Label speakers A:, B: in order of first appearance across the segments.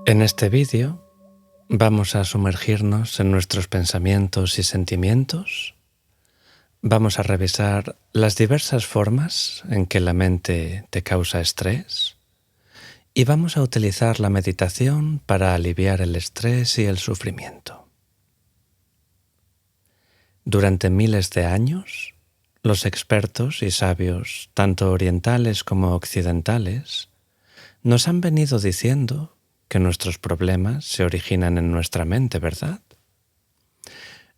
A: En este vídeo vamos a sumergirnos en nuestros pensamientos y sentimientos. Vamos a revisar las diversas formas en que la mente te causa estrés y vamos a utilizar la meditación para aliviar el estrés y el sufrimiento. Durante miles de años, los expertos y sabios, tanto orientales como occidentales, nos han venido diciendo que nuestros problemas se originan en nuestra mente, ¿verdad?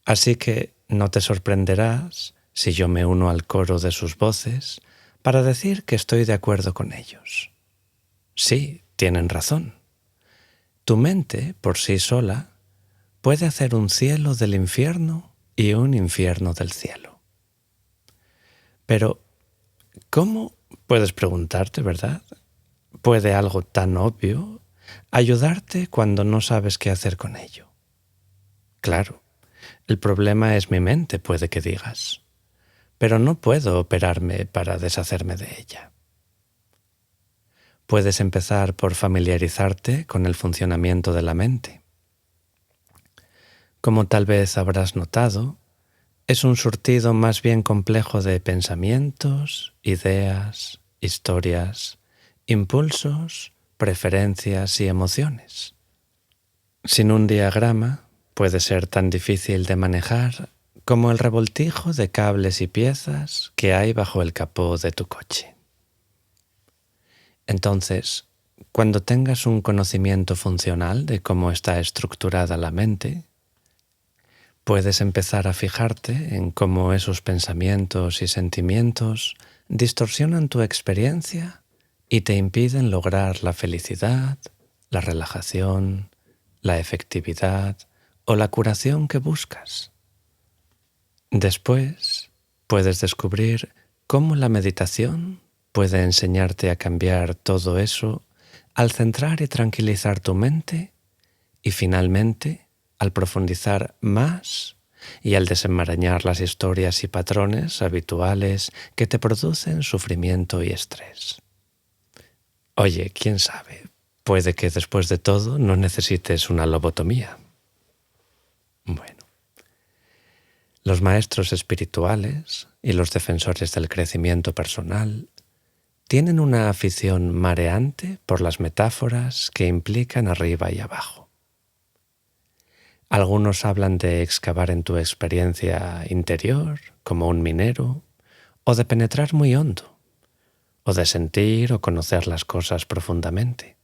A: Así que no te sorprenderás si yo me uno al coro de sus voces para decir que estoy de acuerdo con ellos. Sí, tienen razón. Tu mente, por sí sola, puede hacer un cielo del infierno y un infierno del cielo. Pero, ¿cómo? Puedes preguntarte, ¿verdad? ¿Puede algo tan obvio ayudarte cuando no sabes qué hacer con ello? Claro, el problema es mi mente, puede que digas, pero no puedo operarme para deshacerme de ella. Puedes empezar por familiarizarte con el funcionamiento de la mente. Como tal vez habrás notado, es un surtido más bien complejo de pensamientos, ideas, historias, impulsos, preferencias y emociones. Sin un diagrama, puede ser tan difícil de manejar como el revoltijo de cables y piezas que hay bajo el capó de tu coche. Entonces, cuando tengas un conocimiento funcional de cómo está estructurada la mente, puedes empezar a fijarte en cómo esos pensamientos y sentimientos distorsionan tu experiencia y te impiden lograr la felicidad, la relajación, la efectividad o la curación que buscas. Después, puedes descubrir cómo la meditación puede enseñarte a cambiar todo eso al centrar y tranquilizar tu mente y finalmente al profundizar más y al desenmarañar las historias y patrones habituales que te producen sufrimiento y estrés. Oye, quién sabe, puede que después de todo no necesites una lobotomía. Bueno, los maestros espirituales y los defensores del crecimiento personal tienen una afición mareante por las metáforas que implican arriba y abajo. Algunos hablan de excavar en tu experiencia interior, como un minero, o de penetrar muy hondo, o de sentir o conocer las cosas profundamente.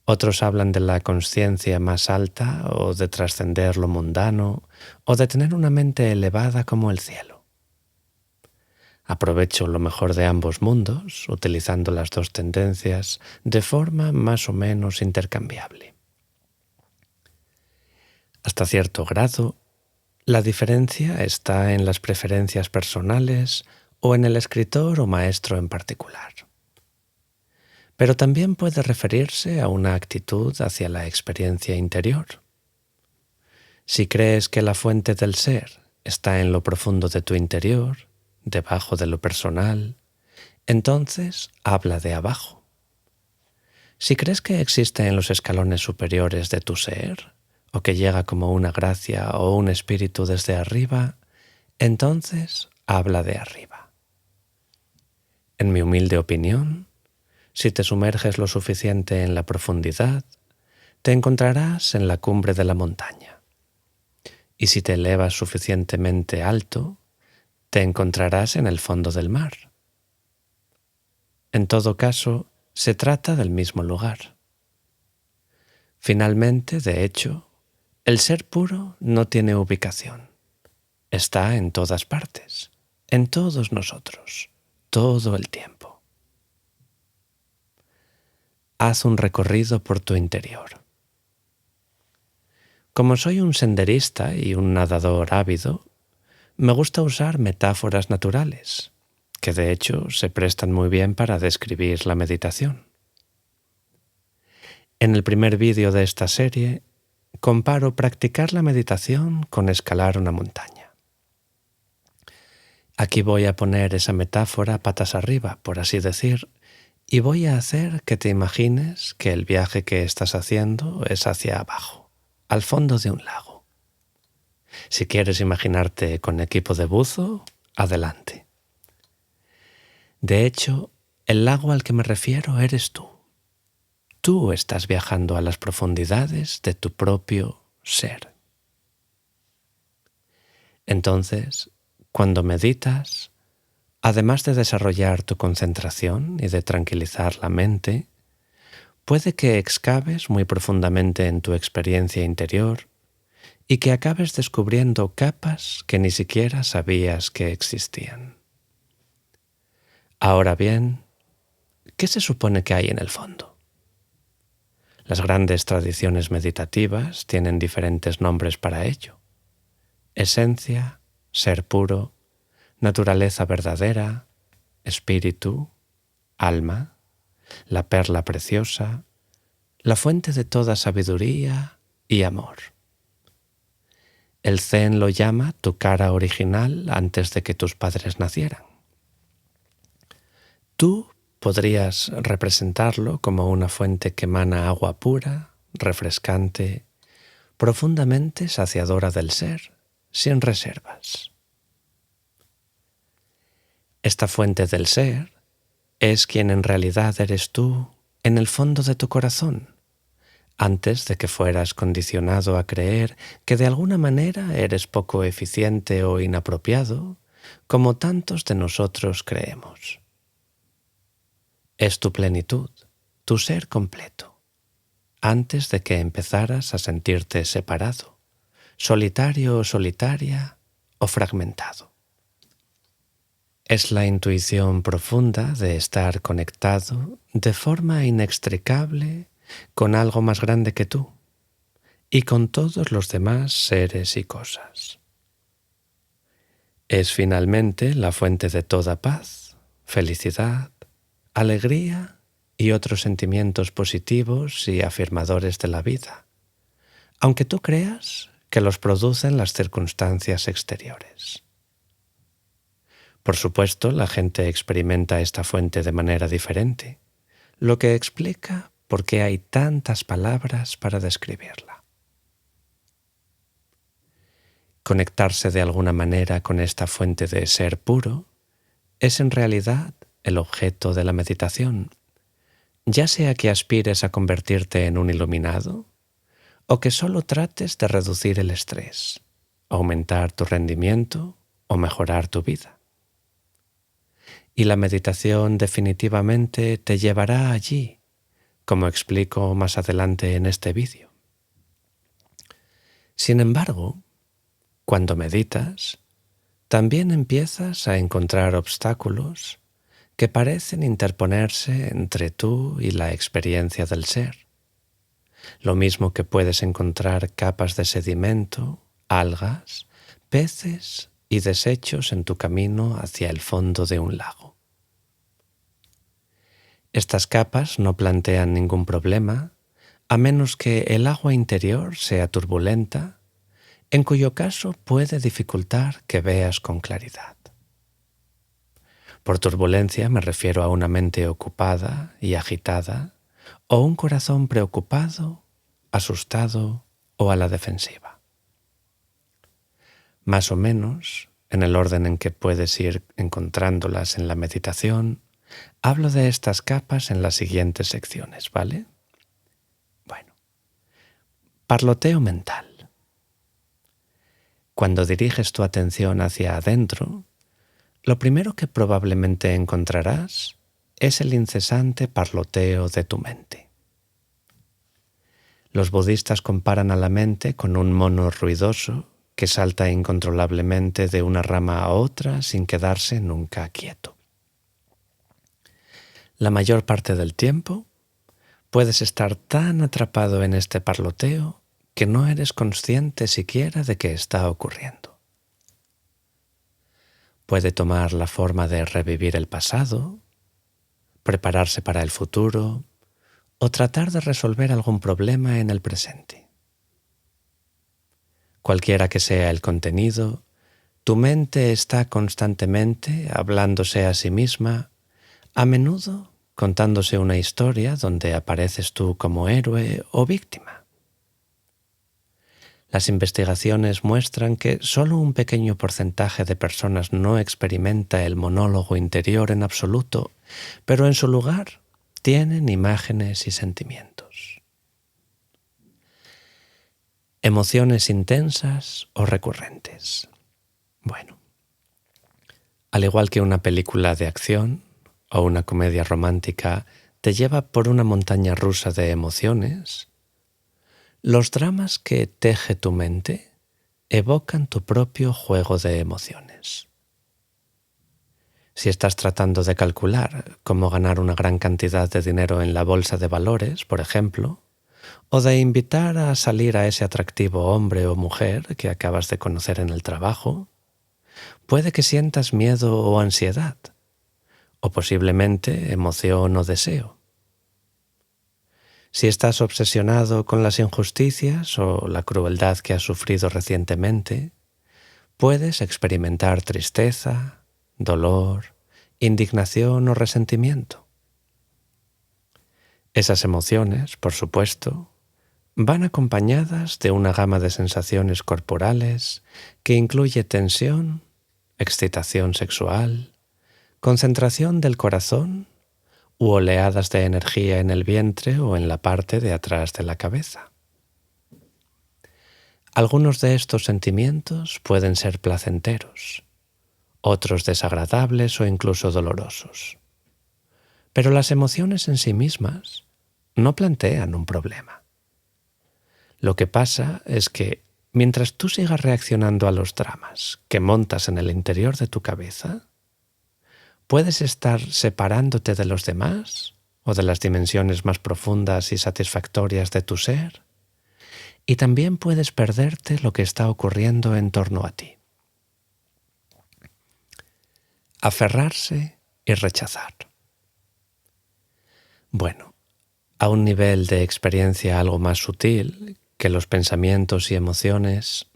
A: Otros hablan de la consciencia más alta, o de trascender lo mundano, o de tener una mente elevada como el cielo. Aprovecho lo mejor de ambos mundos, utilizando las dos tendencias de forma más o menos intercambiable. Hasta cierto grado, la diferencia está en las preferencias personales o en el escritor o maestro en particular. Pero también puede referirse a una actitud hacia la experiencia interior. Si crees que la fuente del ser está en lo profundo de tu interior, debajo de lo personal, entonces habla de abajo. Si crees que existe en los escalones superiores de tu ser, o que llega como una gracia o un espíritu desde arriba, entonces habla de arriba. En mi humilde opinión, si te sumerges lo suficiente en la profundidad, te encontrarás en la cumbre de la montaña. Y si te elevas suficientemente alto, te encontrarás en el fondo del mar. En todo caso, se trata del mismo lugar. Finalmente, de hecho, el ser puro no tiene ubicación. Está en todas partes, en todos nosotros, todo el tiempo. Haz un recorrido por tu interior. Como soy un senderista y un nadador ávido, me gusta usar metáforas naturales, que de hecho se prestan muy bien para describir la meditación. En el primer vídeo de esta serie, comparo practicar la meditación con escalar una montaña. Aquí voy a poner esa metáfora patas arriba, por así decir, y voy a hacer que te imagines que el viaje que estás haciendo es hacia abajo, al fondo de un lago. Si quieres imaginarte con equipo de buzo, adelante. De hecho, el lago al que me refiero eres tú. Tú estás viajando a las profundidades de tu propio ser. Entonces, cuando meditas, además de desarrollar tu concentración y de tranquilizar la mente, puede que excaves muy profundamente en tu experiencia interior y que acabes descubriendo capas que ni siquiera sabías que existían. Ahora bien, ¿qué se supone que hay en el fondo? Las grandes tradiciones meditativas tienen diferentes nombres para ello. Esencia, ser puro, naturaleza verdadera, espíritu, alma, la perla preciosa, la fuente de toda sabiduría y amor. El Zen lo llama tu cara original antes de que tus padres nacieran. Tú podrías representarlo como una fuente que emana agua pura, refrescante, profundamente saciadora del ser, sin reservas. Esta fuente del ser es quien en realidad eres tú en el fondo de tu corazón, antes de que fueras condicionado a creer que de alguna manera eres poco eficiente o inapropiado, como tantos de nosotros creemos. Es tu plenitud, tu ser completo, antes de que empezaras a sentirte separado, solitario o solitaria o fragmentado. Es la intuición profunda de estar conectado de forma inextricable con algo más grande que tú y con todos los demás seres y cosas. Es finalmente la fuente de toda paz, felicidad, alegría y otros sentimientos positivos y afirmadores de la vida, aunque tú creas que los producen las circunstancias exteriores. Por supuesto, la gente experimenta esta fuente de manera diferente, lo que explica por qué hay tantas palabras para describirla. Conectarse de alguna manera con esta fuente de ser puro es en realidad el objeto de la meditación, ya sea que aspires a convertirte en un iluminado o que solo trates de reducir el estrés, aumentar tu rendimiento o mejorar tu vida. Y la meditación definitivamente te llevará allí, como explico más adelante en este vídeo. Sin embargo, cuando meditas, también empiezas a encontrar obstáculos que parecen interponerse entre tú y la experiencia del ser. Lo mismo que puedes encontrar capas de sedimento, algas, peces y desechos en tu camino hacia el fondo de un lago. Estas capas no plantean ningún problema, a menos que el agua interior sea turbulenta, en cuyo caso puede dificultar que veas con claridad. Por turbulencia me refiero a una mente ocupada y agitada, o un corazón preocupado, asustado o a la defensiva. Más o menos, en el orden en que puedes ir encontrándolas en la meditación, hablo de estas capas en las siguientes secciones, ¿vale? Bueno, parloteo mental. Cuando diriges tu atención hacia adentro, lo primero que probablemente encontrarás es el incesante parloteo de tu mente. Los budistas comparan a la mente con un mono ruidoso que salta incontrolablemente de una rama a otra sin quedarse nunca quieto. La mayor parte del tiempo puedes estar tan atrapado en este parloteo que no eres consciente siquiera de que está ocurriendo. Puede tomar la forma de revivir el pasado, prepararse para el futuro o tratar de resolver algún problema en el presente. Cualquiera que sea el contenido, tu mente está constantemente hablándose a sí misma, a menudo contándose una historia donde apareces tú como héroe o víctima. Las investigaciones muestran que solo un pequeño porcentaje de personas no experimenta el monólogo interior en absoluto, pero en su lugar tienen imágenes y sentimientos. Emociones intensas o recurrentes. Bueno, al igual que una película de acción o una comedia romántica te lleva por una montaña rusa de emociones, los dramas que teje tu mente evocan tu propio juego de emociones. Si estás tratando de calcular cómo ganar una gran cantidad de dinero en la bolsa de valores, por ejemplo, o de invitar a salir a ese atractivo hombre o mujer que acabas de conocer en el trabajo, puede que sientas miedo o ansiedad, o posiblemente emoción o deseo. Si estás obsesionado con las injusticias o la crueldad que has sufrido recientemente, puedes experimentar tristeza, dolor, indignación o resentimiento. Esas emociones, por supuesto, van acompañadas de una gama de sensaciones corporales que incluye tensión, excitación sexual, concentración del corazón u oleadas de energía en el vientre o en la parte de atrás de la cabeza. Algunos de estos sentimientos pueden ser placenteros, otros desagradables o incluso dolorosos. Pero las emociones en sí mismas no plantean un problema. Lo que pasa es que mientras tú sigas reaccionando a los dramas que montas en el interior de tu cabeza, puedes estar separándote de los demás o de las dimensiones más profundas y satisfactorias de tu ser, y también puedes perderte lo que está ocurriendo en torno a ti. Aferrarse y rechazar. Bueno, a un nivel de experiencia algo más sutil que los pensamientos y emociones,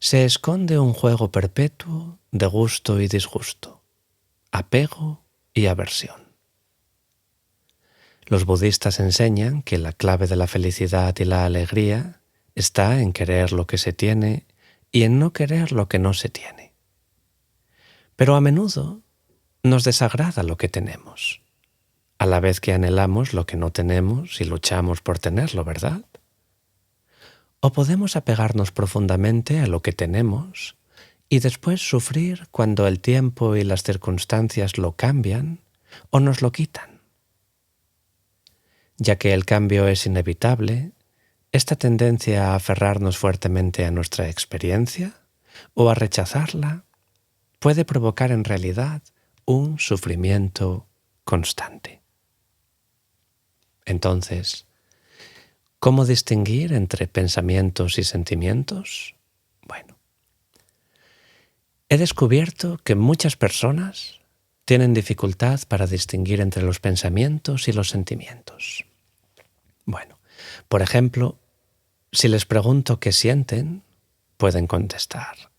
A: se esconde un juego perpetuo de gusto y disgusto, apego y aversión. Los budistas enseñan que la clave de la felicidad y la alegría está en querer lo que se tiene y en no querer lo que no se tiene. Pero a menudo nos desagrada lo que tenemos, a la vez que anhelamos lo que no tenemos y luchamos por tenerlo, ¿verdad? O podemos apegarnos profundamente a lo que tenemos y después sufrir cuando el tiempo y las circunstancias lo cambian o nos lo quitan. Ya que el cambio es inevitable, esta tendencia a aferrarnos fuertemente a nuestra experiencia o a rechazarla puede provocar en realidad un sufrimiento constante. Entonces, ¿cómo distinguir entre pensamientos y sentimientos? Bueno, he descubierto que muchas personas tienen dificultad para distinguir entre los pensamientos y los sentimientos. Bueno, por ejemplo, si les pregunto qué sienten, pueden contestar: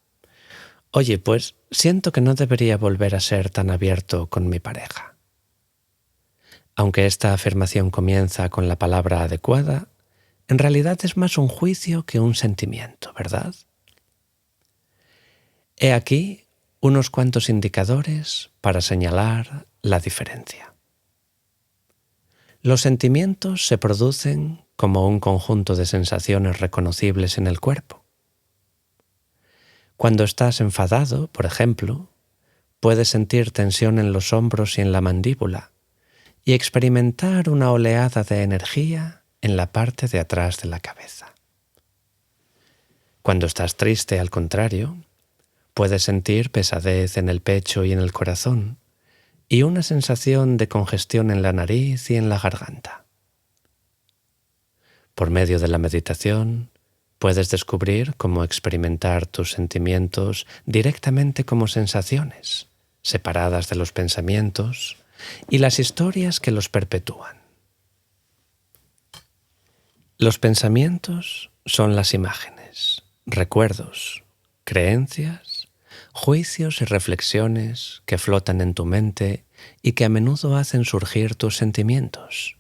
A: oye, pues siento que no debería volver a ser tan abierto con mi pareja. Aunque esta afirmación comienza con la palabra adecuada, en realidad es más un juicio que un sentimiento, ¿verdad? He aquí unos cuantos indicadores para señalar la diferencia. Los sentimientos se producen como un conjunto de sensaciones reconocibles en el cuerpo. Cuando estás enfadado, por ejemplo, puedes sentir tensión en los hombros y en la mandíbula y experimentar una oleada de energía en la parte de atrás de la cabeza. Cuando estás triste, al contrario, puedes sentir pesadez en el pecho y en el corazón y una sensación de congestión en la nariz y en la garganta. Por medio de la meditación, puedes descubrir cómo experimentar tus sentimientos directamente como sensaciones, separadas de los pensamientos y las historias que los perpetúan. Los pensamientos son las imágenes, recuerdos, creencias, juicios y reflexiones que flotan en tu mente y que a menudo hacen surgir tus sentimientos.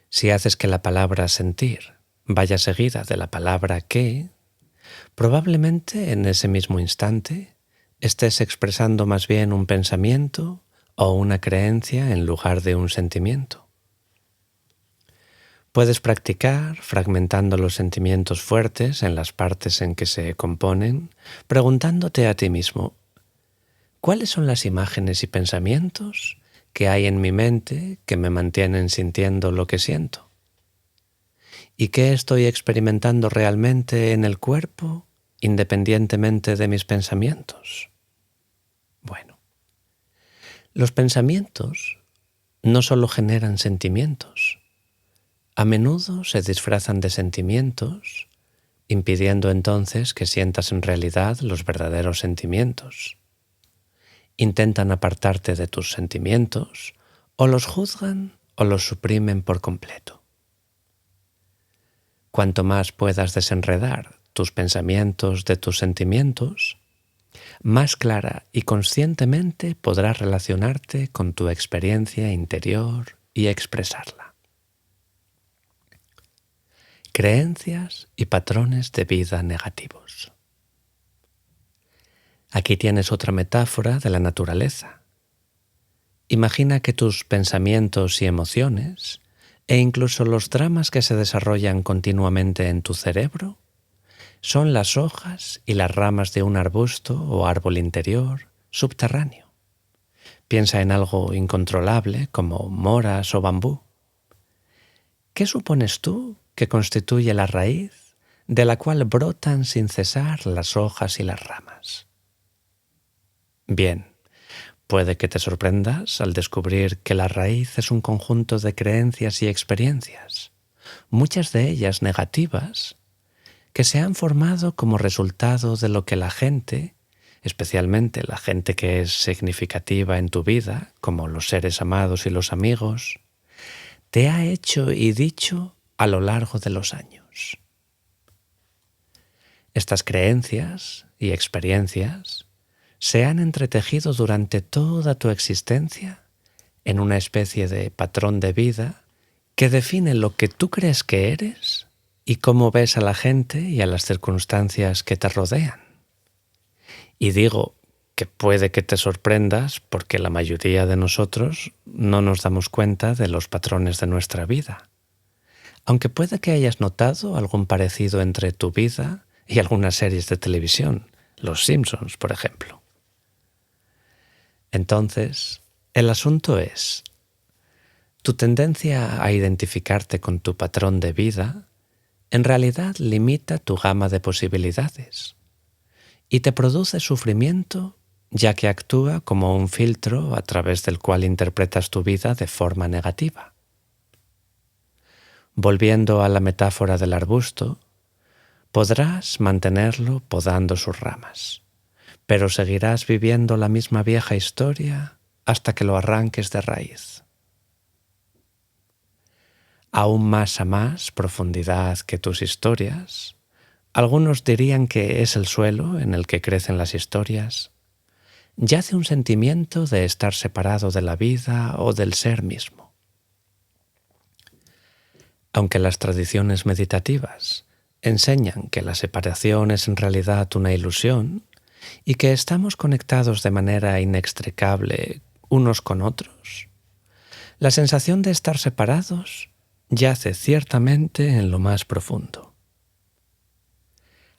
A: Si haces que la palabra sentir vaya seguida de la palabra qué, probablemente en ese mismo instante estés expresando más bien un pensamiento o una creencia en lugar de un sentimiento. Puedes practicar fragmentando los sentimientos fuertes en las partes en que se componen, preguntándote a ti mismo, ¿cuáles son las imágenes y pensamientos que hay en mi mente que me mantienen sintiendo lo que siento? ¿Y qué estoy experimentando realmente en el cuerpo, independientemente de mis pensamientos? Bueno, los pensamientos no solo generan sentimientos, a menudo se disfrazan de sentimientos, impidiendo entonces que sientas en realidad los verdaderos sentimientos. Intentan apartarte de tus sentimientos, o los juzgan o los suprimen por completo. Cuanto más puedas desenredar tus pensamientos de tus sentimientos, más clara y conscientemente podrás relacionarte con tu experiencia interior y expresarla. Creencias y patrones de vida negativos. Aquí tienes otra metáfora de la naturaleza. Imagina que tus pensamientos y emociones, e incluso los dramas que se desarrollan continuamente en tu cerebro, son las hojas y las ramas de un arbusto o árbol interior subterráneo. Piensa en algo incontrolable como moras o bambú. ¿Qué supones tú que constituye la raíz de la cual brotan sin cesar las hojas y las ramas? Bien, puede que te sorprendas al descubrir que la raíz es un conjunto de creencias y experiencias, muchas de ellas negativas, que se han formado como resultado de lo que la gente, especialmente la gente que es significativa en tu vida, como los seres amados y los amigos, te ha hecho y dicho a lo largo de los años. Estas creencias y experiencias se han entretejido durante toda tu existencia en una especie de patrón de vida que define lo que tú crees que eres y cómo ves a la gente y a las circunstancias que te rodean. Y digo que puede que te sorprendas porque la mayoría de nosotros no nos damos cuenta de los patrones de nuestra vida. Aunque puede que hayas notado algún parecido entre tu vida y algunas series de televisión, Los Simpsons, por ejemplo. Entonces, el asunto es, tu tendencia a identificarte con tu patrón de vida en realidad limita tu gama de posibilidades y te produce sufrimiento ya que actúa como un filtro a través del cual interpretas tu vida de forma negativa. Volviendo a la metáfora del arbusto, podrás mantenerlo podando sus ramas, pero seguirás viviendo la misma vieja historia hasta que lo arranques de raíz. Aún más a más profundidad que tus historias, algunos dirían que es el suelo en el que crecen las historias, yace un sentimiento de estar separado de la vida o del ser mismo. Aunque las tradiciones meditativas enseñan que la separación es en realidad una ilusión y que estamos conectados de manera inextricable unos con otros, la sensación de estar separados yace ciertamente en lo más profundo.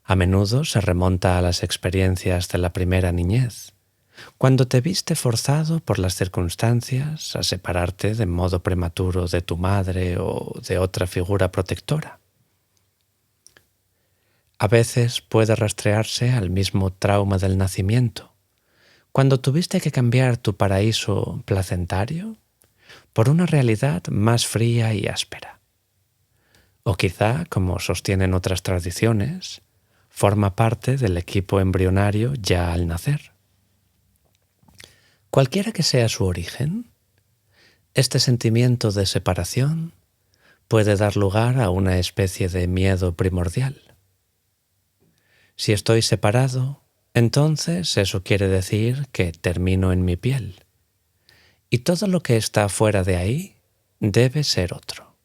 A: A menudo se remonta a las experiencias de la primera niñez, cuando te viste forzado por las circunstancias a separarte de modo prematuro de tu madre o de otra figura protectora. A veces puede rastrearse al mismo trauma del nacimiento, cuando tuviste que cambiar tu paraíso placentario por una realidad más fría y áspera. O quizá, como sostienen otras tradiciones, forma parte del equipo embrionario ya al nacer. Cualquiera que sea su origen, este sentimiento de separación puede dar lugar a una especie de miedo primordial. Si estoy separado, entonces eso quiere decir que termino en mi piel. Y todo lo que está fuera de ahí debe ser otro.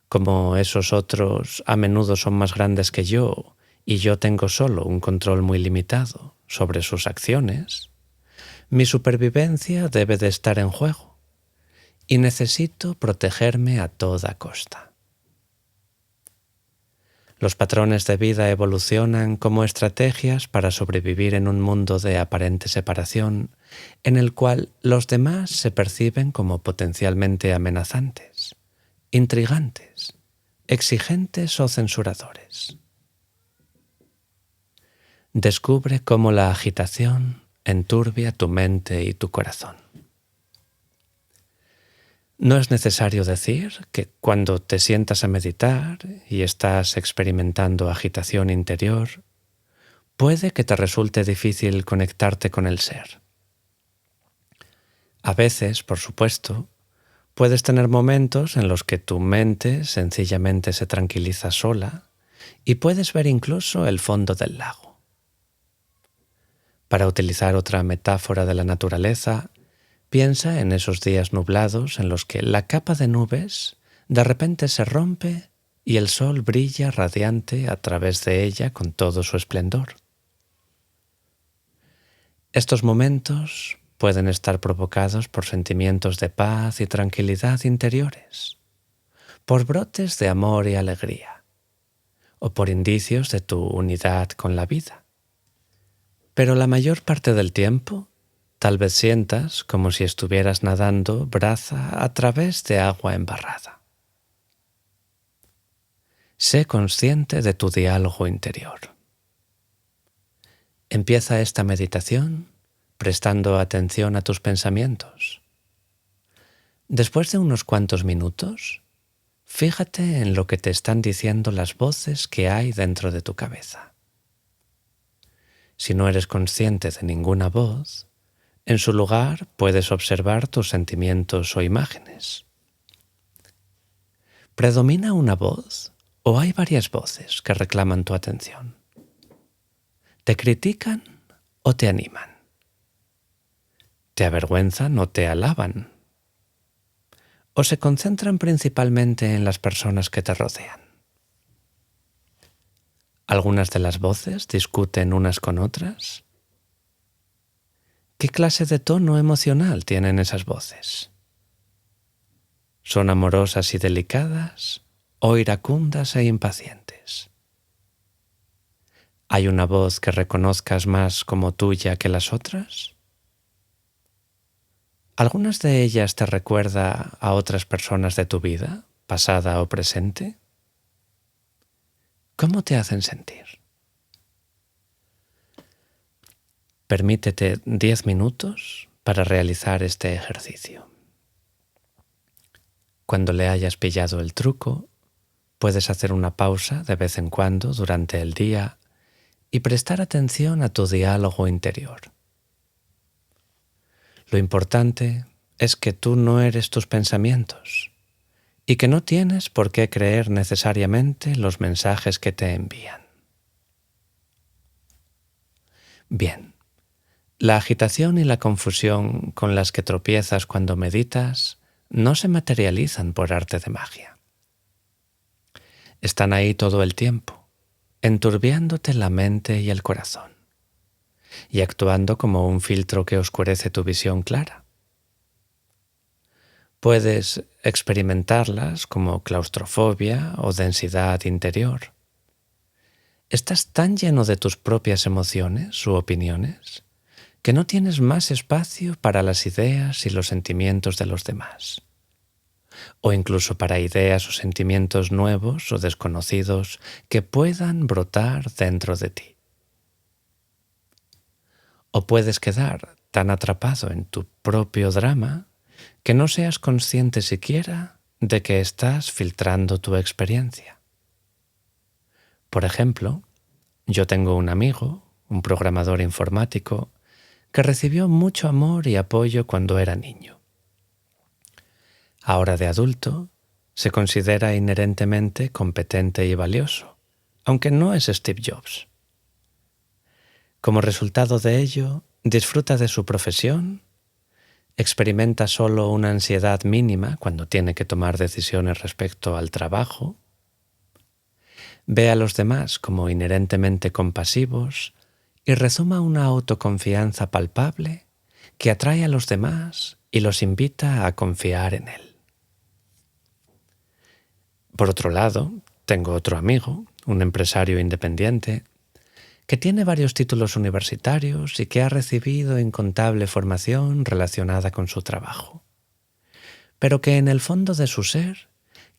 A: Como esos otros a menudo son más grandes que yo y yo tengo solo un control muy limitado sobre sus acciones, mi supervivencia debe de estar en juego y necesito protegerme a toda costa. Los patrones de vida evolucionan como estrategias para sobrevivir en un mundo de aparente separación en el cual los demás se perciben como potencialmente amenazantes, intrigantes, exigentes o censuradores. Descubre cómo la agitación enturbia tu mente y tu corazón. No es necesario decir que cuando te sientas a meditar y estás experimentando agitación interior, puede que te resulte difícil conectarte con el ser. A veces, por supuesto, puedes tener momentos en los que tu mente sencillamente se tranquiliza sola y puedes ver incluso el fondo del lago. Para utilizar otra metáfora de la naturaleza, piensa en esos días nublados en los que la capa de nubes de repente se rompe y el sol brilla radiante a través de ella con todo su esplendor. Estos momentos pueden estar provocados por sentimientos de paz y tranquilidad interiores, por brotes de amor y alegría, o por indicios de tu unidad con la vida. Pero la mayor parte del tiempo, tal vez sientas como si estuvieras nadando braza a través de agua embarrada. Sé consciente de tu diálogo interior. Empieza esta meditación prestando atención a tus pensamientos. Después de unos cuantos minutos, fíjate en lo que te están diciendo las voces que hay dentro de tu cabeza. Si no eres consciente de ninguna voz, en su lugar puedes observar tus sentimientos o imágenes. ¿Predomina una voz o hay varias voces que reclaman tu atención? ¿Te critican o te animan? ¿Te avergüenzan o te alaban? ¿O se concentran principalmente en las personas que te rodean? ¿Algunas de las voces discuten unas con otras? ¿Qué clase de tono emocional tienen esas voces? ¿Son amorosas y delicadas o iracundas e impacientes? ¿Hay una voz que reconozcas más como tuya que las otras? ¿Algunas de ellas te recuerda a otras personas de tu vida, pasada o presente? ¿Cómo te hacen sentir? Permítete 10 minutos para realizar este ejercicio. Cuando le hayas pillado el truco, puedes hacer una pausa de vez en cuando durante el día y prestar atención a tu diálogo interior. Lo importante es que tú no eres tus pensamientos y que no tienes por qué creer necesariamente los mensajes que te envían. Bien, la agitación y la confusión con las que tropiezas cuando meditas no se materializan por arte de magia. Están ahí todo el tiempo, enturbiándote la mente y el corazón, y actuando como un filtro que oscurece tu visión clara. Puedes experimentarlas como claustrofobia o densidad interior. Estás tan lleno de tus propias emociones u opiniones que no tienes más espacio para las ideas y los sentimientos de los demás, o incluso para ideas o sentimientos nuevos o desconocidos que puedan brotar dentro de ti. O puedes quedar tan atrapado en tu propio drama que no seas consciente siquiera de que estás filtrando tu experiencia. Por ejemplo, yo tengo un amigo, un programador informático, que recibió mucho amor y apoyo cuando era niño. Ahora de adulto, se considera inherentemente competente y valioso, aunque no es Steve Jobs. Como resultado de ello, disfruta de su profesión, experimenta solo una ansiedad mínima cuando tiene que tomar decisiones respecto al trabajo, ve a los demás como inherentemente compasivos y rezuma una autoconfianza palpable que atrae a los demás y los invita a confiar en él. Por otro lado, tengo otro amigo, un empresario independiente, que tiene varios títulos universitarios y que ha recibido incontable formación relacionada con su trabajo, pero que en el fondo de su ser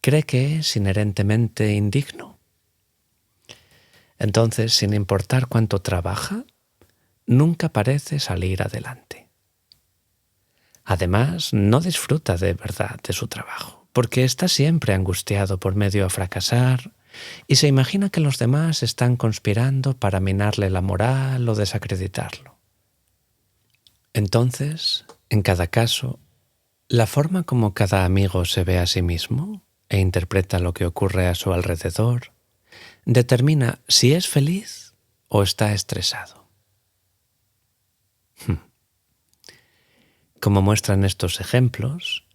A: cree que es inherentemente indigno. Entonces, sin importar cuánto trabaja, nunca parece salir adelante. Además, no disfruta de verdad de su trabajo, porque está siempre angustiado por miedo a fracasar y se imagina que los demás están conspirando para minarle la moral o desacreditarlo. Entonces, en cada caso, la forma como cada amigo se ve a sí mismo e interpreta lo que ocurre a su alrededor determina si es feliz o está estresado. Como muestran estos ejemplos,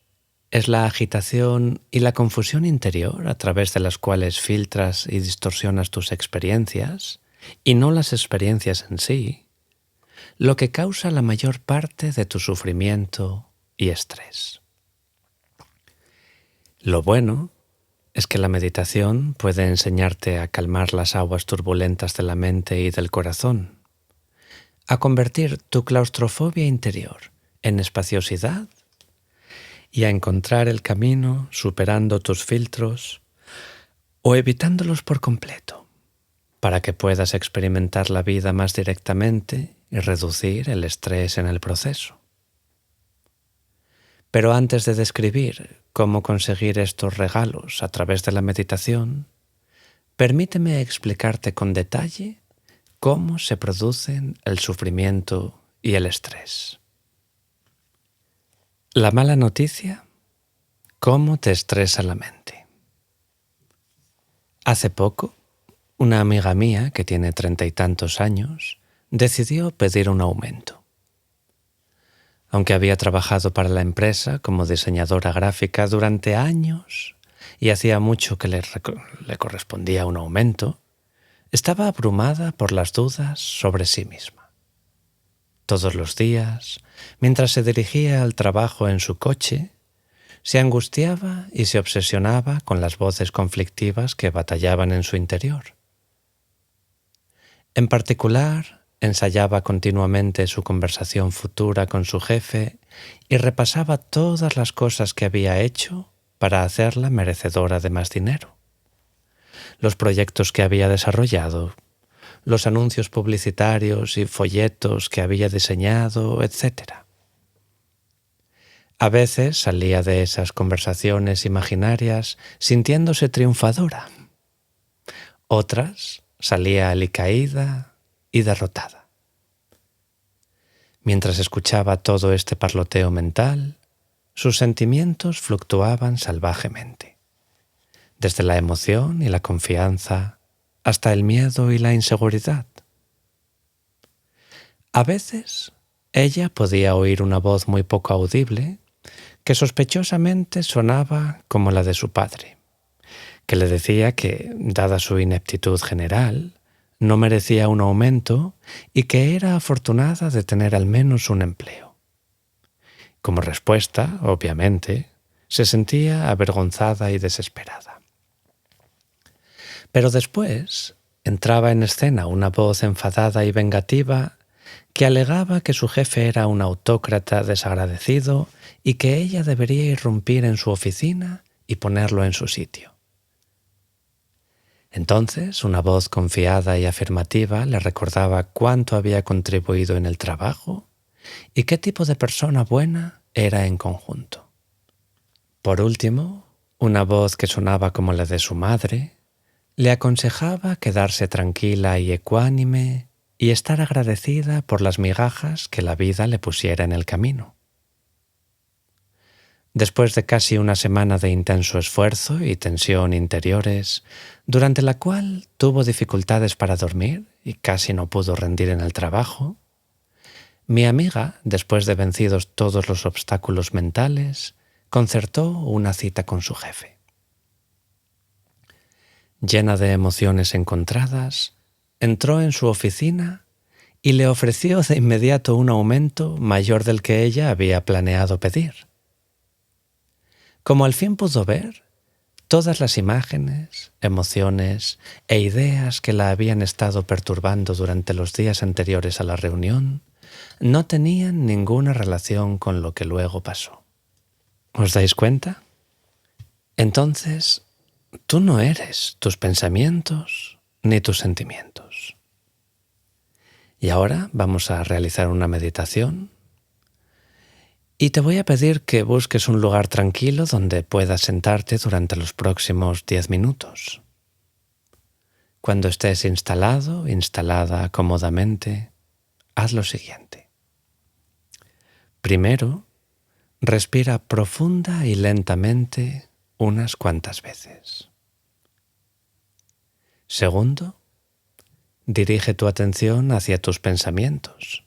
A: es la agitación y la confusión interior a través de las cuales filtras y distorsionas tus experiencias, y no las experiencias en sí, lo que causa la mayor parte de tu sufrimiento y estrés. Lo bueno es que la meditación puede enseñarte a calmar las aguas turbulentas de la mente y del corazón, a convertir tu claustrofobia interior en espaciosidad y a encontrar el camino superando tus filtros o evitándolos por completo, para que puedas experimentar la vida más directamente y reducir el estrés en el proceso. Pero antes de describir cómo conseguir estos regalos a través de la meditación, permíteme explicarte con detalle cómo se producen el sufrimiento y el estrés. La mala noticia: ¿cómo te estresa la mente? Hace poco, una amiga mía que tiene 30 y tantos años decidió pedir un aumento. Aunque había trabajado para la empresa como diseñadora gráfica durante años y hacía mucho que le correspondía un aumento, estaba abrumada por las dudas sobre sí misma. Todos los días, mientras se dirigía al trabajo en su coche, se angustiaba y se obsesionaba con las voces conflictivas que batallaban en su interior. En particular, ensayaba continuamente su conversación futura con su jefe y repasaba todas las cosas que había hecho para hacerla merecedora de más dinero. Los proyectos que había desarrollado, los anuncios publicitarios y folletos que había diseñado, etc. A veces salía de esas conversaciones imaginarias sintiéndose triunfadora. Otras salía alicaída y derrotada. Mientras escuchaba todo este parloteo mental, sus sentimientos fluctuaban salvajemente, desde la emoción y la confianza hasta el miedo y la inseguridad. A veces, ella podía oír una voz muy poco audible que sospechosamente sonaba como la de su padre, que le decía que, dada su ineptitud general, no merecía un aumento y que era afortunada de tener al menos un empleo. Como respuesta, obviamente, se sentía avergonzada y desesperada. Pero después entraba en escena una voz enfadada y vengativa que alegaba que su jefe era un autócrata desagradecido y que ella debería irrumpir en su oficina y ponerlo en su sitio. Entonces, una voz confiada y afirmativa le recordaba cuánto había contribuido en el trabajo y qué tipo de persona buena era en conjunto. Por último, una voz que sonaba como la de su madre le aconsejaba quedarse tranquila y ecuánime y estar agradecida por las migajas que la vida le pusiera en el camino. Después de casi una semana de intenso esfuerzo y tensión interiores, durante la cual tuvo dificultades para dormir y casi no pudo rendir en el trabajo, mi amiga, después de vencidos todos los obstáculos mentales, concertó una cita con su jefe. Llena de emociones encontradas, entró en su oficina y le ofreció de inmediato un aumento mayor del que ella había planeado pedir. Como al fin pudo ver, todas las imágenes, emociones e ideas que la habían estado perturbando durante los días anteriores a la reunión no tenían ninguna relación con lo que luego pasó. ¿Os dais cuenta? Entonces, tú no eres tus pensamientos ni tus sentimientos. Y ahora vamos a realizar una meditación y te voy a pedir que busques un lugar tranquilo donde puedas sentarte durante los próximos 10 minutos. Cuando estés instalada cómodamente, haz lo siguiente. Primero, respira profunda y lentamente unas cuantas veces. Segundo, dirige tu atención hacia tus pensamientos.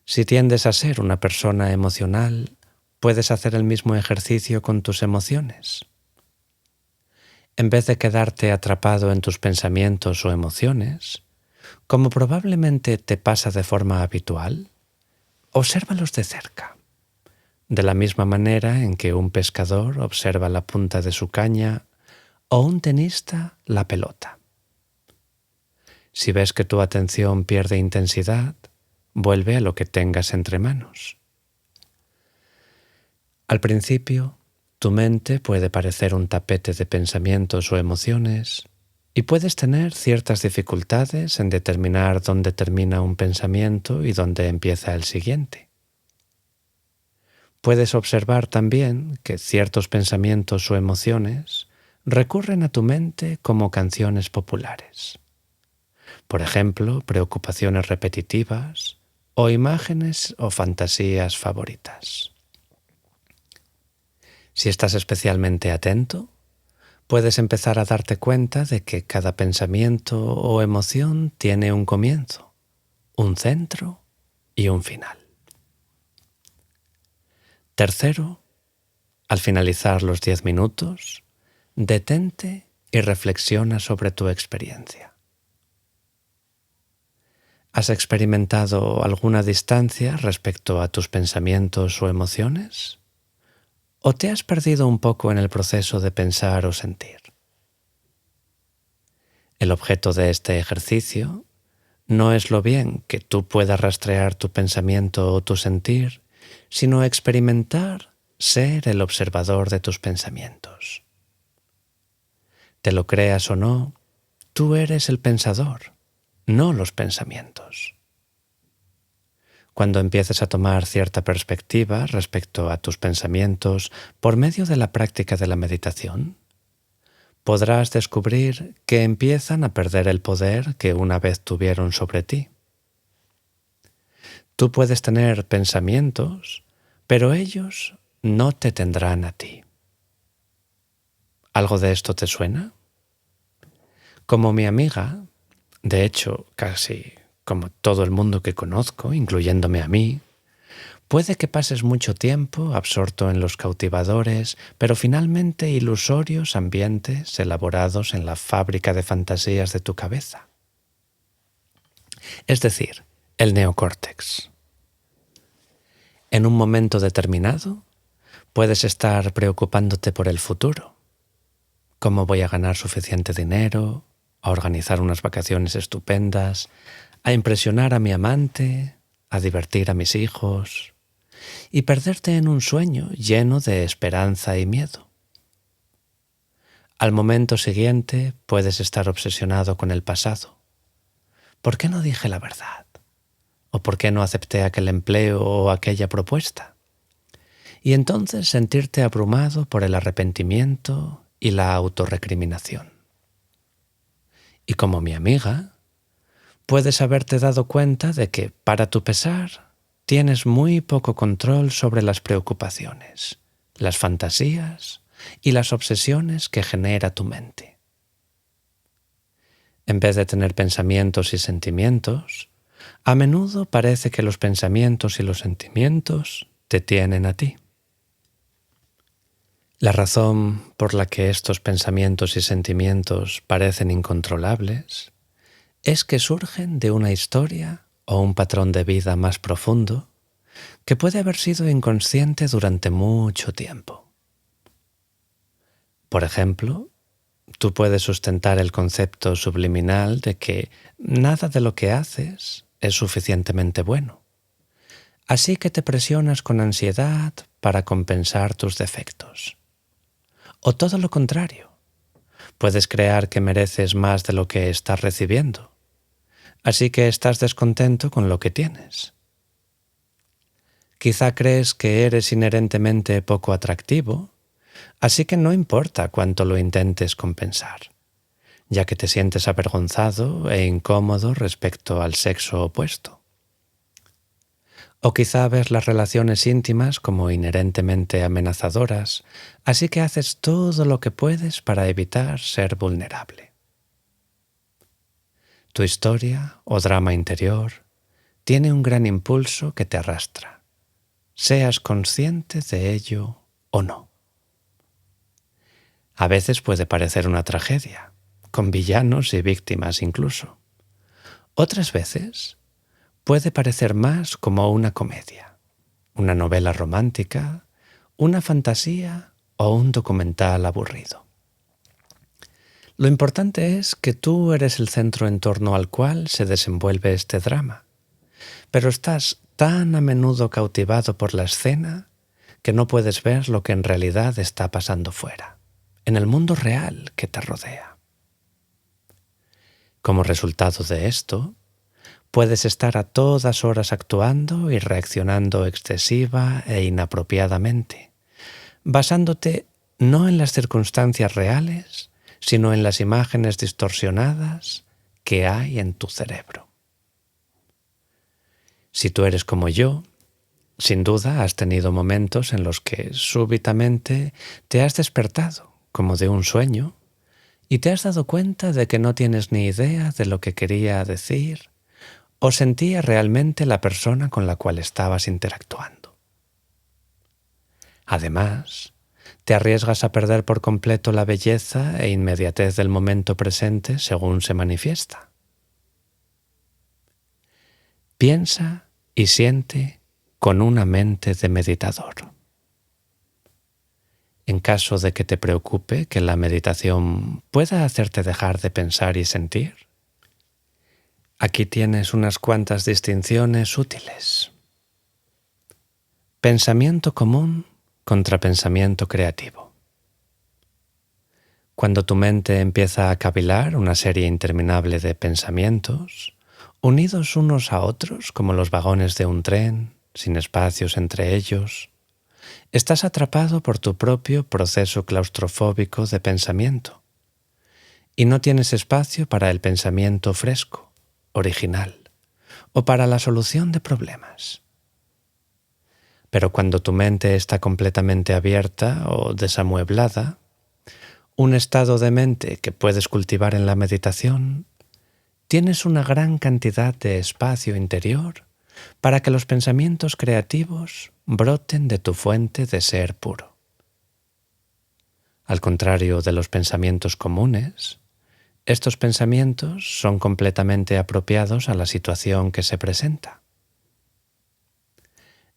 A: Si tiendes a ser una persona emocional, puedes hacer el mismo ejercicio con tus emociones. En vez de quedarte atrapado en tus pensamientos o emociones, como probablemente te pasa de forma habitual, obsérvalos de cerca, de la misma manera en que un pescador observa la punta de su caña o un tenista la pelota. Si ves que tu atención pierde intensidad, vuelve a lo que tengas entre manos. Al principio, tu mente puede parecer un tapete de pensamientos o emociones y puedes tener ciertas dificultades en determinar dónde termina un pensamiento y dónde empieza el siguiente. Puedes observar también que ciertos pensamientos o emociones recurren a tu mente como canciones populares. Por ejemplo, preocupaciones repetitivas o imágenes o fantasías favoritas. Si estás especialmente atento, puedes empezar a darte cuenta de que cada pensamiento o emoción tiene un comienzo, un centro y un final. Tercero, al finalizar los 10 minutos, detente y reflexiona sobre tu experiencia. ¿Has experimentado alguna distancia respecto a tus pensamientos o emociones? ¿O te has perdido un poco en el proceso de pensar o sentir? El objeto de este ejercicio no es lo bien que tú puedas rastrear tu pensamiento o tu sentir, sino experimentar ser el observador de tus pensamientos. Te lo creas o no, tú eres el pensador, no los pensamientos. Cuando empieces a tomar cierta perspectiva respecto a tus pensamientos por medio de la práctica de la meditación, podrás descubrir que empiezan a perder el poder que una vez tuvieron sobre ti. Tú puedes tener pensamientos, pero ellos no te tendrán a ti. ¿Algo de esto te suena? Como mi amiga, de hecho, casi como todo el mundo que conozco, incluyéndome a mí, puede que pases mucho tiempo absorto en los cautivadores, pero finalmente ilusorios ambientes elaborados en la fábrica de fantasías de tu cabeza. Es decir, el neocórtex. En un momento determinado, puedes estar preocupándote por el futuro. ¿Cómo voy a ganar suficiente dinero? A organizar unas vacaciones estupendas, a impresionar a mi amante, a divertir a mis hijos, y perderte en un sueño lleno de esperanza y miedo. Al momento siguiente puedes estar obsesionado con el pasado. ¿Por qué no dije la verdad? ¿O por qué no acepté aquel empleo o aquella propuesta? Y entonces sentirte abrumado por el arrepentimiento y la autorrecriminación. Y como mi amiga, puedes haberte dado cuenta de que, para tu pesar, tienes muy poco control sobre las preocupaciones, las fantasías y las obsesiones que genera tu mente. En vez de tener pensamientos y sentimientos, a menudo parece que los pensamientos y los sentimientos te tienen a ti. La razón por la que estos pensamientos y sentimientos parecen incontrolables es que surgen de una historia o un patrón de vida más profundo que puede haber sido inconsciente durante mucho tiempo. Por ejemplo, tú puedes sustentar el concepto subliminal de que nada de lo que haces es suficientemente bueno, así que te presionas con ansiedad para compensar tus defectos. O todo lo contrario, puedes creer que mereces más de lo que estás recibiendo, así que estás descontento con lo que tienes. Quizá crees que eres inherentemente poco atractivo, así que no importa cuánto lo intentes compensar, ya que te sientes avergonzado e incómodo respecto al sexo opuesto. O quizá ves las relaciones íntimas como inherentemente amenazadoras, así que haces todo lo que puedes para evitar ser vulnerable. Tu historia o drama interior tiene un gran impulso que te arrastra, seas consciente de ello o no. A veces puede parecer una tragedia, con villanos y víctimas incluso. Otras veces puede parecer más como una comedia, una novela romántica, una fantasía o un documental aburrido. Lo importante es que tú eres el centro en torno al cual se desenvuelve este drama, pero estás tan a menudo cautivado por la escena que no puedes ver lo que en realidad está pasando fuera, en el mundo real que te rodea. Como resultado de esto, puedes estar a todas horas actuando y reaccionando excesiva e inapropiadamente, basándote no en las circunstancias reales, sino en las imágenes distorsionadas que hay en tu cerebro. Si tú eres como yo, sin duda has tenido momentos en los que súbitamente te has despertado como de un sueño y te has dado cuenta de que no tienes ni idea de lo que quería decir o sentía realmente la persona con la cual estabas interactuando. Además, te arriesgas a perder por completo la belleza e inmediatez del momento presente según se manifiesta. Piensa y siente con una mente de meditador. En caso de que te preocupe que la meditación pueda hacerte dejar de pensar y sentir, aquí tienes unas cuantas distinciones útiles. Pensamiento común contra pensamiento creativo. Cuando tu mente empieza a cavilar una serie interminable de pensamientos, unidos unos a otros como los vagones de un tren, sin espacios entre ellos, estás atrapado por tu propio proceso claustrofóbico de pensamiento y no tienes espacio para el pensamiento fresco, original, o para la solución de problemas. Pero cuando tu mente está completamente abierta o desamueblada, un estado de mente que puedes cultivar en la meditación, tienes una gran cantidad de espacio interior para que los pensamientos creativos broten de tu fuente de ser puro. Al contrario de los pensamientos comunes, estos pensamientos son completamente apropiados a la situación que se presenta.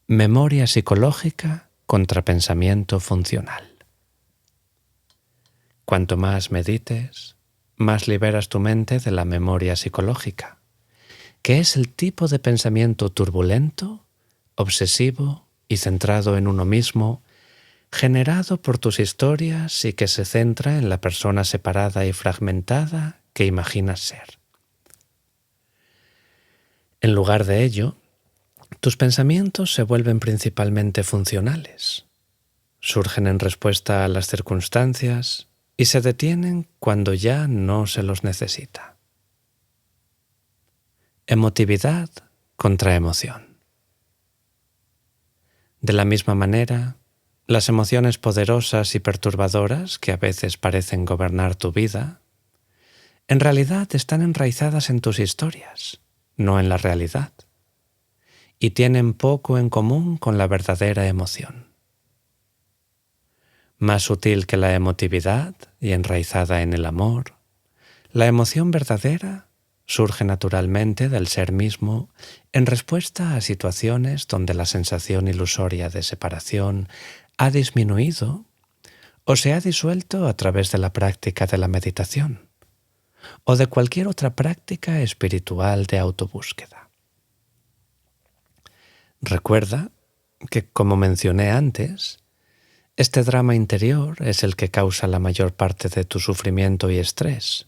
A: Memoria psicológica contra pensamiento funcional. Cuanto más medites, más liberas tu mente de la memoria psicológica, que es el tipo de pensamiento turbulento, obsesivo y centrado en uno mismo, generado por tus historias y que se centra en la persona separada y fragmentada que imaginas ser. En lugar de ello, tus pensamientos se vuelven principalmente funcionales. Surgen en respuesta a las circunstancias y se detienen cuando ya no se los necesita. Emotividad contra emoción. De la misma manera, Las emociones poderosas y perturbadoras que a veces parecen gobernar tu vida, en realidad están enraizadas en tus historias, no en la realidad, y tienen poco en común con la verdadera emoción. Más sutil que la emotividad y enraizada en el amor, la emoción verdadera surge naturalmente del ser mismo en respuesta a situaciones donde la sensación ilusoria de separación ha disminuido o se ha disuelto a través de la práctica de la meditación o de cualquier otra práctica espiritual de autobúsqueda. Recuerda que, como mencioné antes, este drama interior es el que causa la mayor parte de tu sufrimiento y estrés,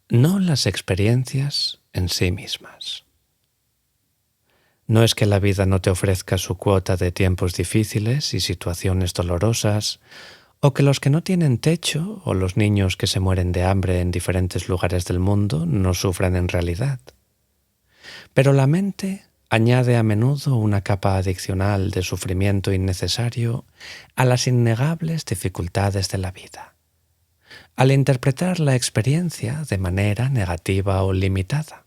A: no las experiencias en sí mismas. No es que la vida no te ofrezca su cuota de tiempos difíciles y situaciones dolorosas, o que los que no tienen techo o los niños que se mueren de hambre en diferentes lugares del mundo no sufran en realidad. Pero la mente añade a menudo una capa adicional de sufrimiento innecesario a las innegables dificultades de la vida, al interpretar la experiencia de manera negativa o limitada.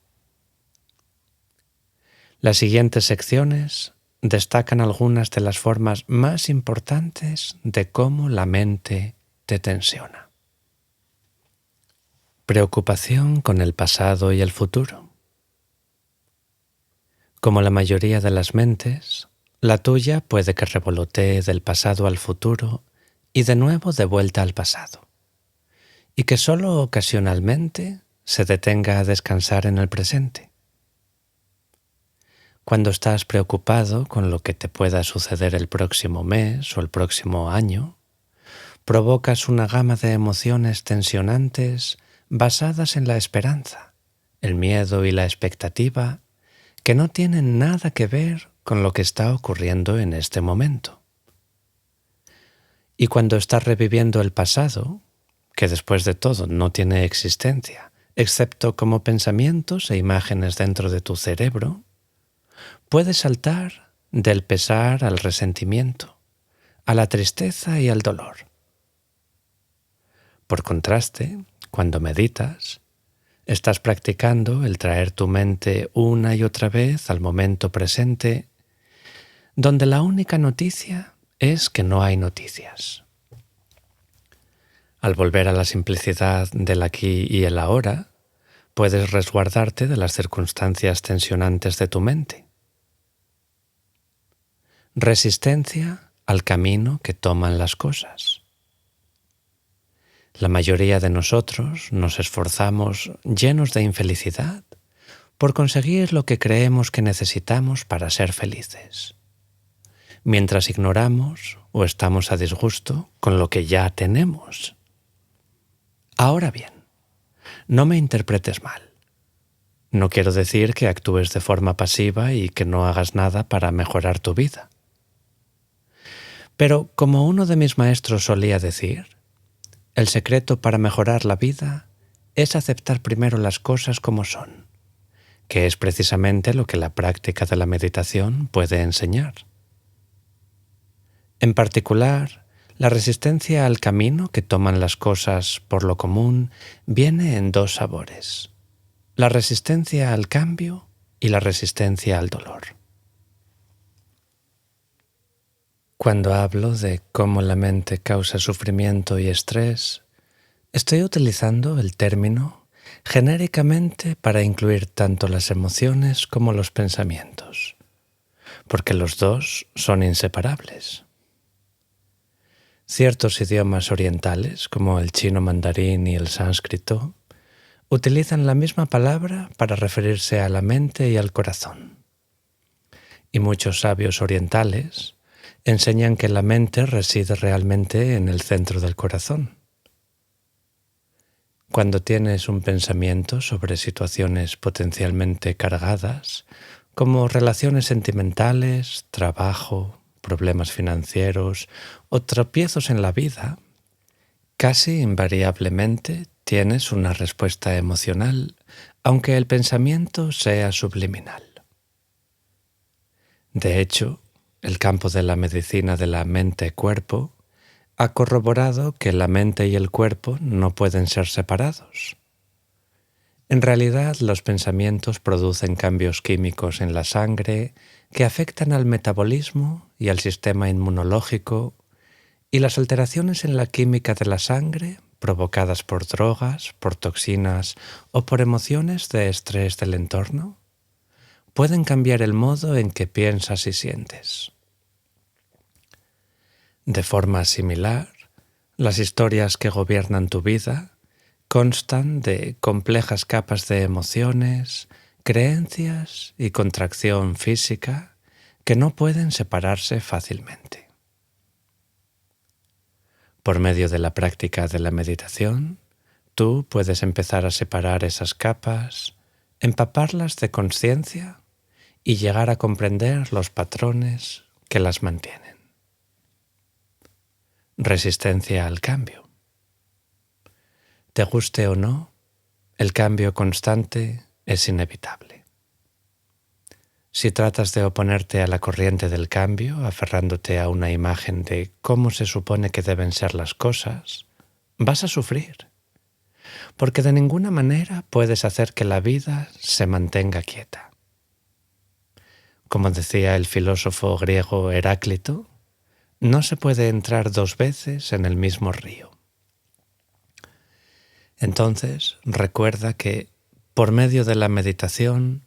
A: Las siguientes secciones destacan algunas de las formas más importantes de cómo la mente te tensiona. Preocupación con el pasado y el futuro. Como la mayoría de las mentes, la tuya puede que revolotee del pasado al futuro y de nuevo de vuelta al pasado, y que solo ocasionalmente se detenga a descansar en el presente. Cuando estás preocupado con lo que te pueda suceder el próximo mes o el próximo año, provocas una gama de emociones tensionantes basadas en la esperanza, el miedo y la expectativa que no tienen nada que ver con lo que está ocurriendo en este momento. Y cuando estás reviviendo el pasado, que después de todo no tiene existencia, excepto como pensamientos e imágenes dentro de tu cerebro, puedes saltar del pesar al resentimiento, a la tristeza y al dolor. Por contraste, cuando meditas, estás practicando el traer tu mente una y otra vez al momento presente, donde la única noticia es que no hay noticias. Al volver a la simplicidad del aquí y el ahora, puedes resguardarte de las circunstancias tensionantes de tu mente. Resistencia al camino que toman las cosas. La mayoría de nosotros nos esforzamos llenos de infelicidad por conseguir lo que creemos que necesitamos para ser felices, mientras ignoramos o estamos a disgusto con lo que ya tenemos. Ahora bien, no me interpretes mal. No quiero decir que actúes de forma pasiva y que no hagas nada para mejorar tu vida. Pero, como uno de mis maestros solía decir, el secreto para mejorar la vida es aceptar primero las cosas como son, que es precisamente lo que la práctica de la meditación puede enseñar. En particular, la resistencia al camino que toman las cosas por lo común viene en dos sabores: la resistencia al cambio y la resistencia al dolor. Cuando hablo de cómo la mente causa sufrimiento y estrés, estoy utilizando el término genéricamente para incluir tanto las emociones como los pensamientos, porque los dos son inseparables. Ciertos idiomas orientales, como el chino mandarín y el sánscrito, utilizan la misma palabra para referirse a la mente y al corazón. Y muchos sabios orientales enseñan que la mente reside realmente en el centro del corazón. Cuando tienes un pensamiento sobre situaciones potencialmente cargadas, como relaciones sentimentales, trabajo, problemas financieros o tropiezos en la vida, casi invariablemente tienes una respuesta emocional, aunque el pensamiento sea subliminal. De hecho, el campo de la medicina de la mente-cuerpo ha corroborado que la mente y el cuerpo no pueden ser separados. En realidad, los pensamientos producen cambios químicos en la sangre que afectan al metabolismo y al sistema inmunológico, y las alteraciones en la química de la sangre, provocadas por drogas, por toxinas o por emociones de estrés del entorno, pueden cambiar el modo en que piensas y sientes. De forma similar, las historias que gobiernan tu vida constan de complejas capas de emociones, creencias y contracción física que no pueden separarse fácilmente. Por medio de la práctica de la meditación, tú puedes empezar a separar esas capas, empaparlas de conciencia y llegar a comprender los patrones que las mantienen. Resistencia al cambio. Te guste o no, el cambio constante es inevitable. Si tratas de oponerte a la corriente del cambio, aferrándote a una imagen de cómo se supone que deben ser las cosas, vas a sufrir, porque de ninguna manera puedes hacer que la vida se mantenga quieta. Como decía el filósofo griego Heráclito, no se puede entrar 2 veces en el mismo río. Entonces, recuerda que, por medio de la meditación,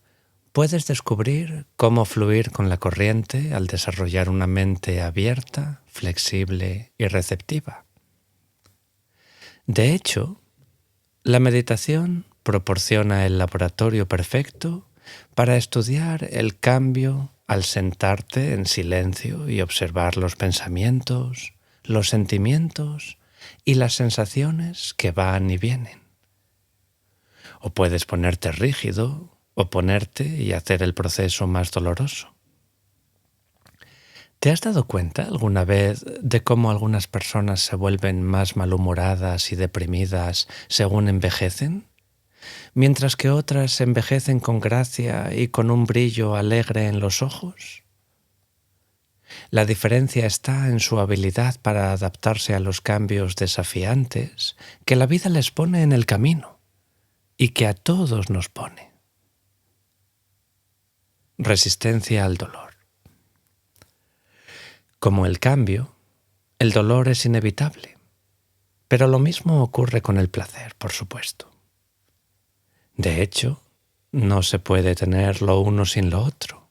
A: puedes descubrir cómo fluir con la corriente al desarrollar una mente abierta, flexible y receptiva. De hecho, la meditación proporciona el laboratorio perfecto para estudiar el cambio al sentarte en silencio y observar los pensamientos, los sentimientos y las sensaciones que van y vienen. O puedes ponerte rígido, oponerte y hacer el proceso más doloroso. ¿Te has dado cuenta alguna vez de cómo algunas personas se vuelven más malhumoradas y deprimidas según envejecen? Mientras que otras envejecen con gracia y con un brillo alegre en los ojos. La diferencia está en su habilidad para adaptarse a los cambios desafiantes que la vida les pone en el camino y que a todos nos pone. Resistencia al dolor. Como el cambio, el dolor es inevitable, pero lo mismo ocurre con el placer, por supuesto. De hecho, no se puede tener lo uno sin lo otro,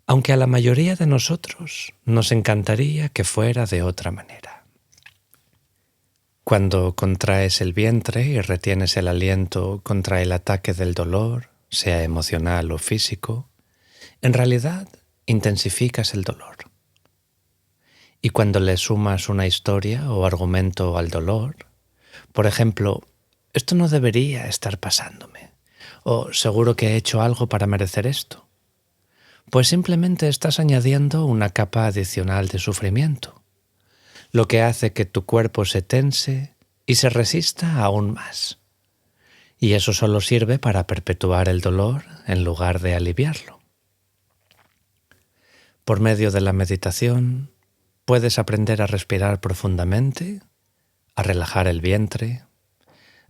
A: aunque a la mayoría de nosotros nos encantaría que fuera de otra manera. Cuando contraes el vientre y retienes el aliento contra el ataque del dolor, sea emocional o físico, en realidad intensificas el dolor. Y cuando le sumas una historia o argumento al dolor, por ejemplo, esto no debería estar pasándome, o seguro que he hecho algo para merecer esto, pues simplemente estás añadiendo una capa adicional de sufrimiento, lo que hace que tu cuerpo se tense y se resista aún más. Y eso solo sirve para perpetuar el dolor en lugar de aliviarlo. Por medio de la meditación, puedes aprender a respirar profundamente, a relajar el vientre,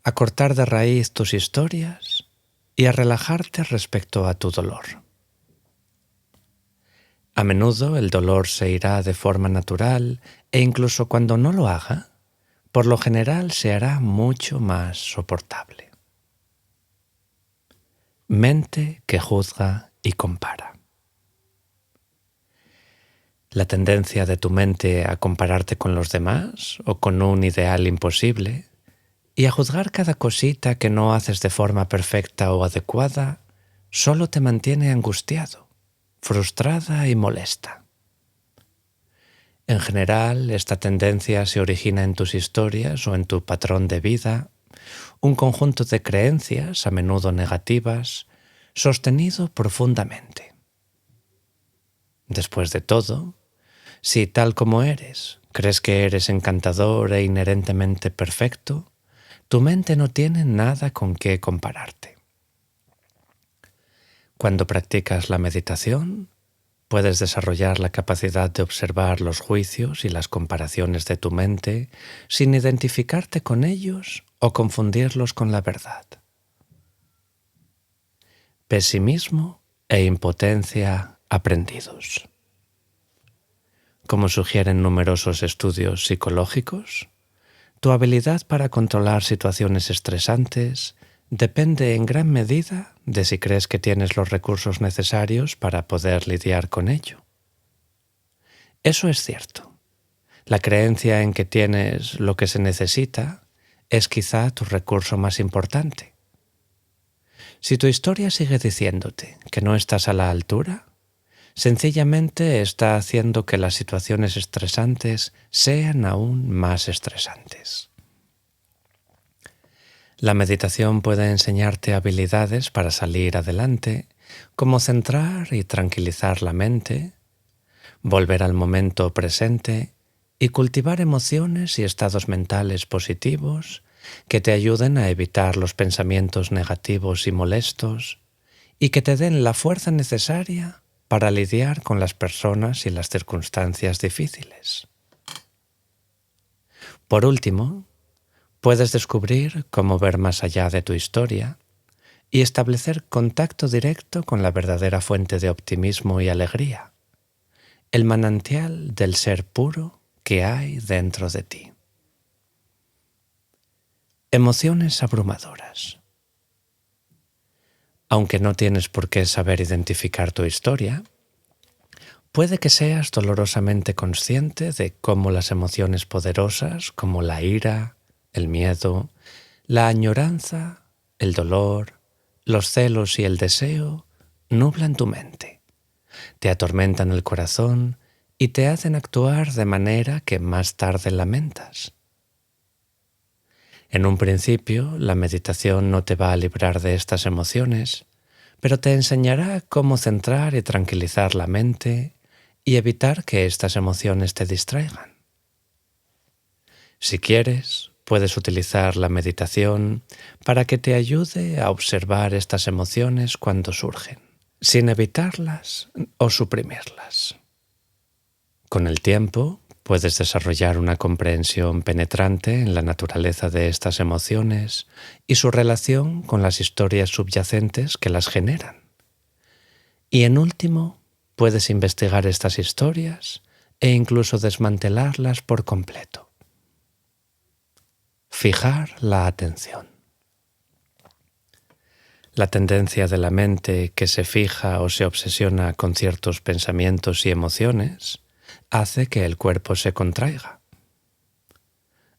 A: a cortar de raíz tus historias y a relajarte respecto a tu dolor. A menudo el dolor se irá de forma natural e incluso cuando no lo haga, por lo general se hará mucho más soportable. Mente que juzga y compara. La tendencia de tu mente a compararte con los demás o con un ideal imposible y a juzgar cada cosita que no haces de forma perfecta o adecuada solo te mantiene angustiado, frustrada y molesta. En general, esta tendencia se origina en tus historias o en tu patrón de vida, un conjunto de creencias, a menudo negativas, sostenido profundamente. Después de todo, si tal como eres, crees que eres encantador e inherentemente perfecto, tu mente no tiene nada con qué compararte. Cuando practicas la meditación, puedes desarrollar la capacidad de observar los juicios y las comparaciones de tu mente sin identificarte con ellos o confundirlos con la verdad. Pesimismo e impotencia aprendidos. Como sugieren numerosos estudios psicológicos, tu habilidad para controlar situaciones estresantes depende en gran medida de si crees que tienes los recursos necesarios para poder lidiar con ello. Eso es cierto. La creencia en que tienes lo que se necesita es quizá tu recurso más importante. Si tu historia sigue diciéndote que no estás a la altura, sencillamente está haciendo que las situaciones estresantes sean aún más estresantes. La meditación puede enseñarte habilidades para salir adelante, como centrar y tranquilizar la mente, volver al momento presente y cultivar emociones y estados mentales positivos que te ayuden a evitar los pensamientos negativos y molestos y que te den la fuerza necesaria para lidiar con las personas y las circunstancias difíciles. Por último, puedes descubrir cómo ver más allá de tu historia y establecer contacto directo con la verdadera fuente de optimismo y alegría, el manantial del ser puro que hay dentro de ti. Emociones abrumadoras. Aunque no tienes por qué saber identificar tu historia, puede que seas dolorosamente consciente de cómo las emociones poderosas como la ira, el miedo, la añoranza, el dolor, los celos y el deseo nublan tu mente, te atormentan el corazón y te hacen actuar de manera que más tarde lamentas. En un principio, la meditación no te va a librar de estas emociones, pero te enseñará cómo centrar y tranquilizar la mente y evitar que estas emociones te distraigan. Si quieres, puedes utilizar la meditación para que te ayude a observar estas emociones cuando surgen, sin evitarlas o suprimirlas. Con el tiempo, puedes desarrollar una comprensión penetrante en la naturaleza de estas emociones y su relación con las historias subyacentes que las generan. Y en último, puedes investigar estas historias e incluso desmantelarlas por completo. Fijar la atención. La tendencia de la mente que se fija o se obsesiona con ciertos pensamientos y emociones hace que el cuerpo se contraiga.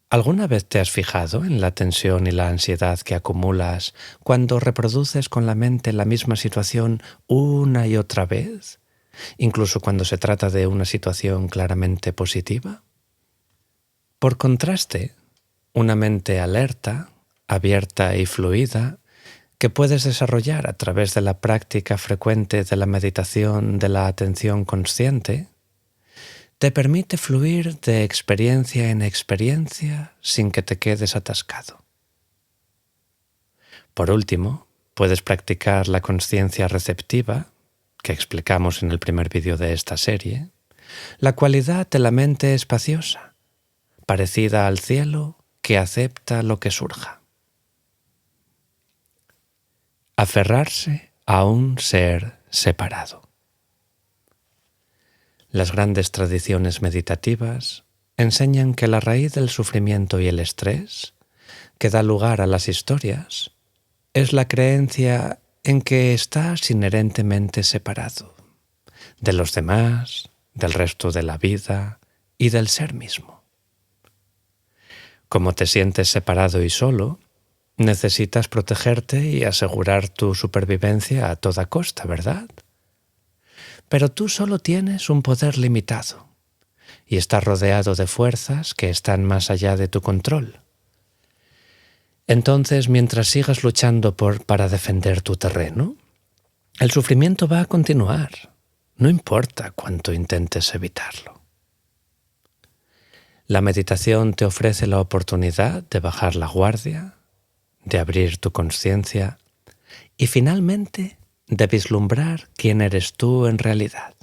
A: ¿Alguna vez te has fijado en la tensión y la ansiedad que acumulas cuando reproduces con la mente la misma situación una y otra vez, incluso cuando se trata de una situación claramente positiva? Por contraste, una mente alerta, abierta y fluida, que puedes desarrollar a través de la práctica frecuente de la meditación de la atención consciente, te permite fluir de experiencia en experiencia sin que te quedes atascado. Por último, puedes practicar la consciencia receptiva, que explicamos en el primer vídeo de esta serie, la cualidad de la mente espaciosa, parecida al cielo que acepta lo que surja. Aferrarse a un ser separado. Las grandes tradiciones meditativas enseñan que la raíz del sufrimiento y el estrés, que da lugar a las historias, es la creencia en que estás inherentemente separado de los demás, del resto de la vida y del ser mismo. Como te sientes separado y solo, necesitas protegerte y asegurar tu supervivencia a toda costa, ¿verdad? Pero tú solo tienes un poder limitado y estás rodeado de fuerzas que están más allá de tu control. Entonces, mientras sigas luchando para defender tu terreno, el sufrimiento va a continuar, no importa cuánto intentes evitarlo. La meditación te ofrece la oportunidad de bajar la guardia, de abrir tu conciencia y finalmente de vislumbrar quién eres tú en realidad.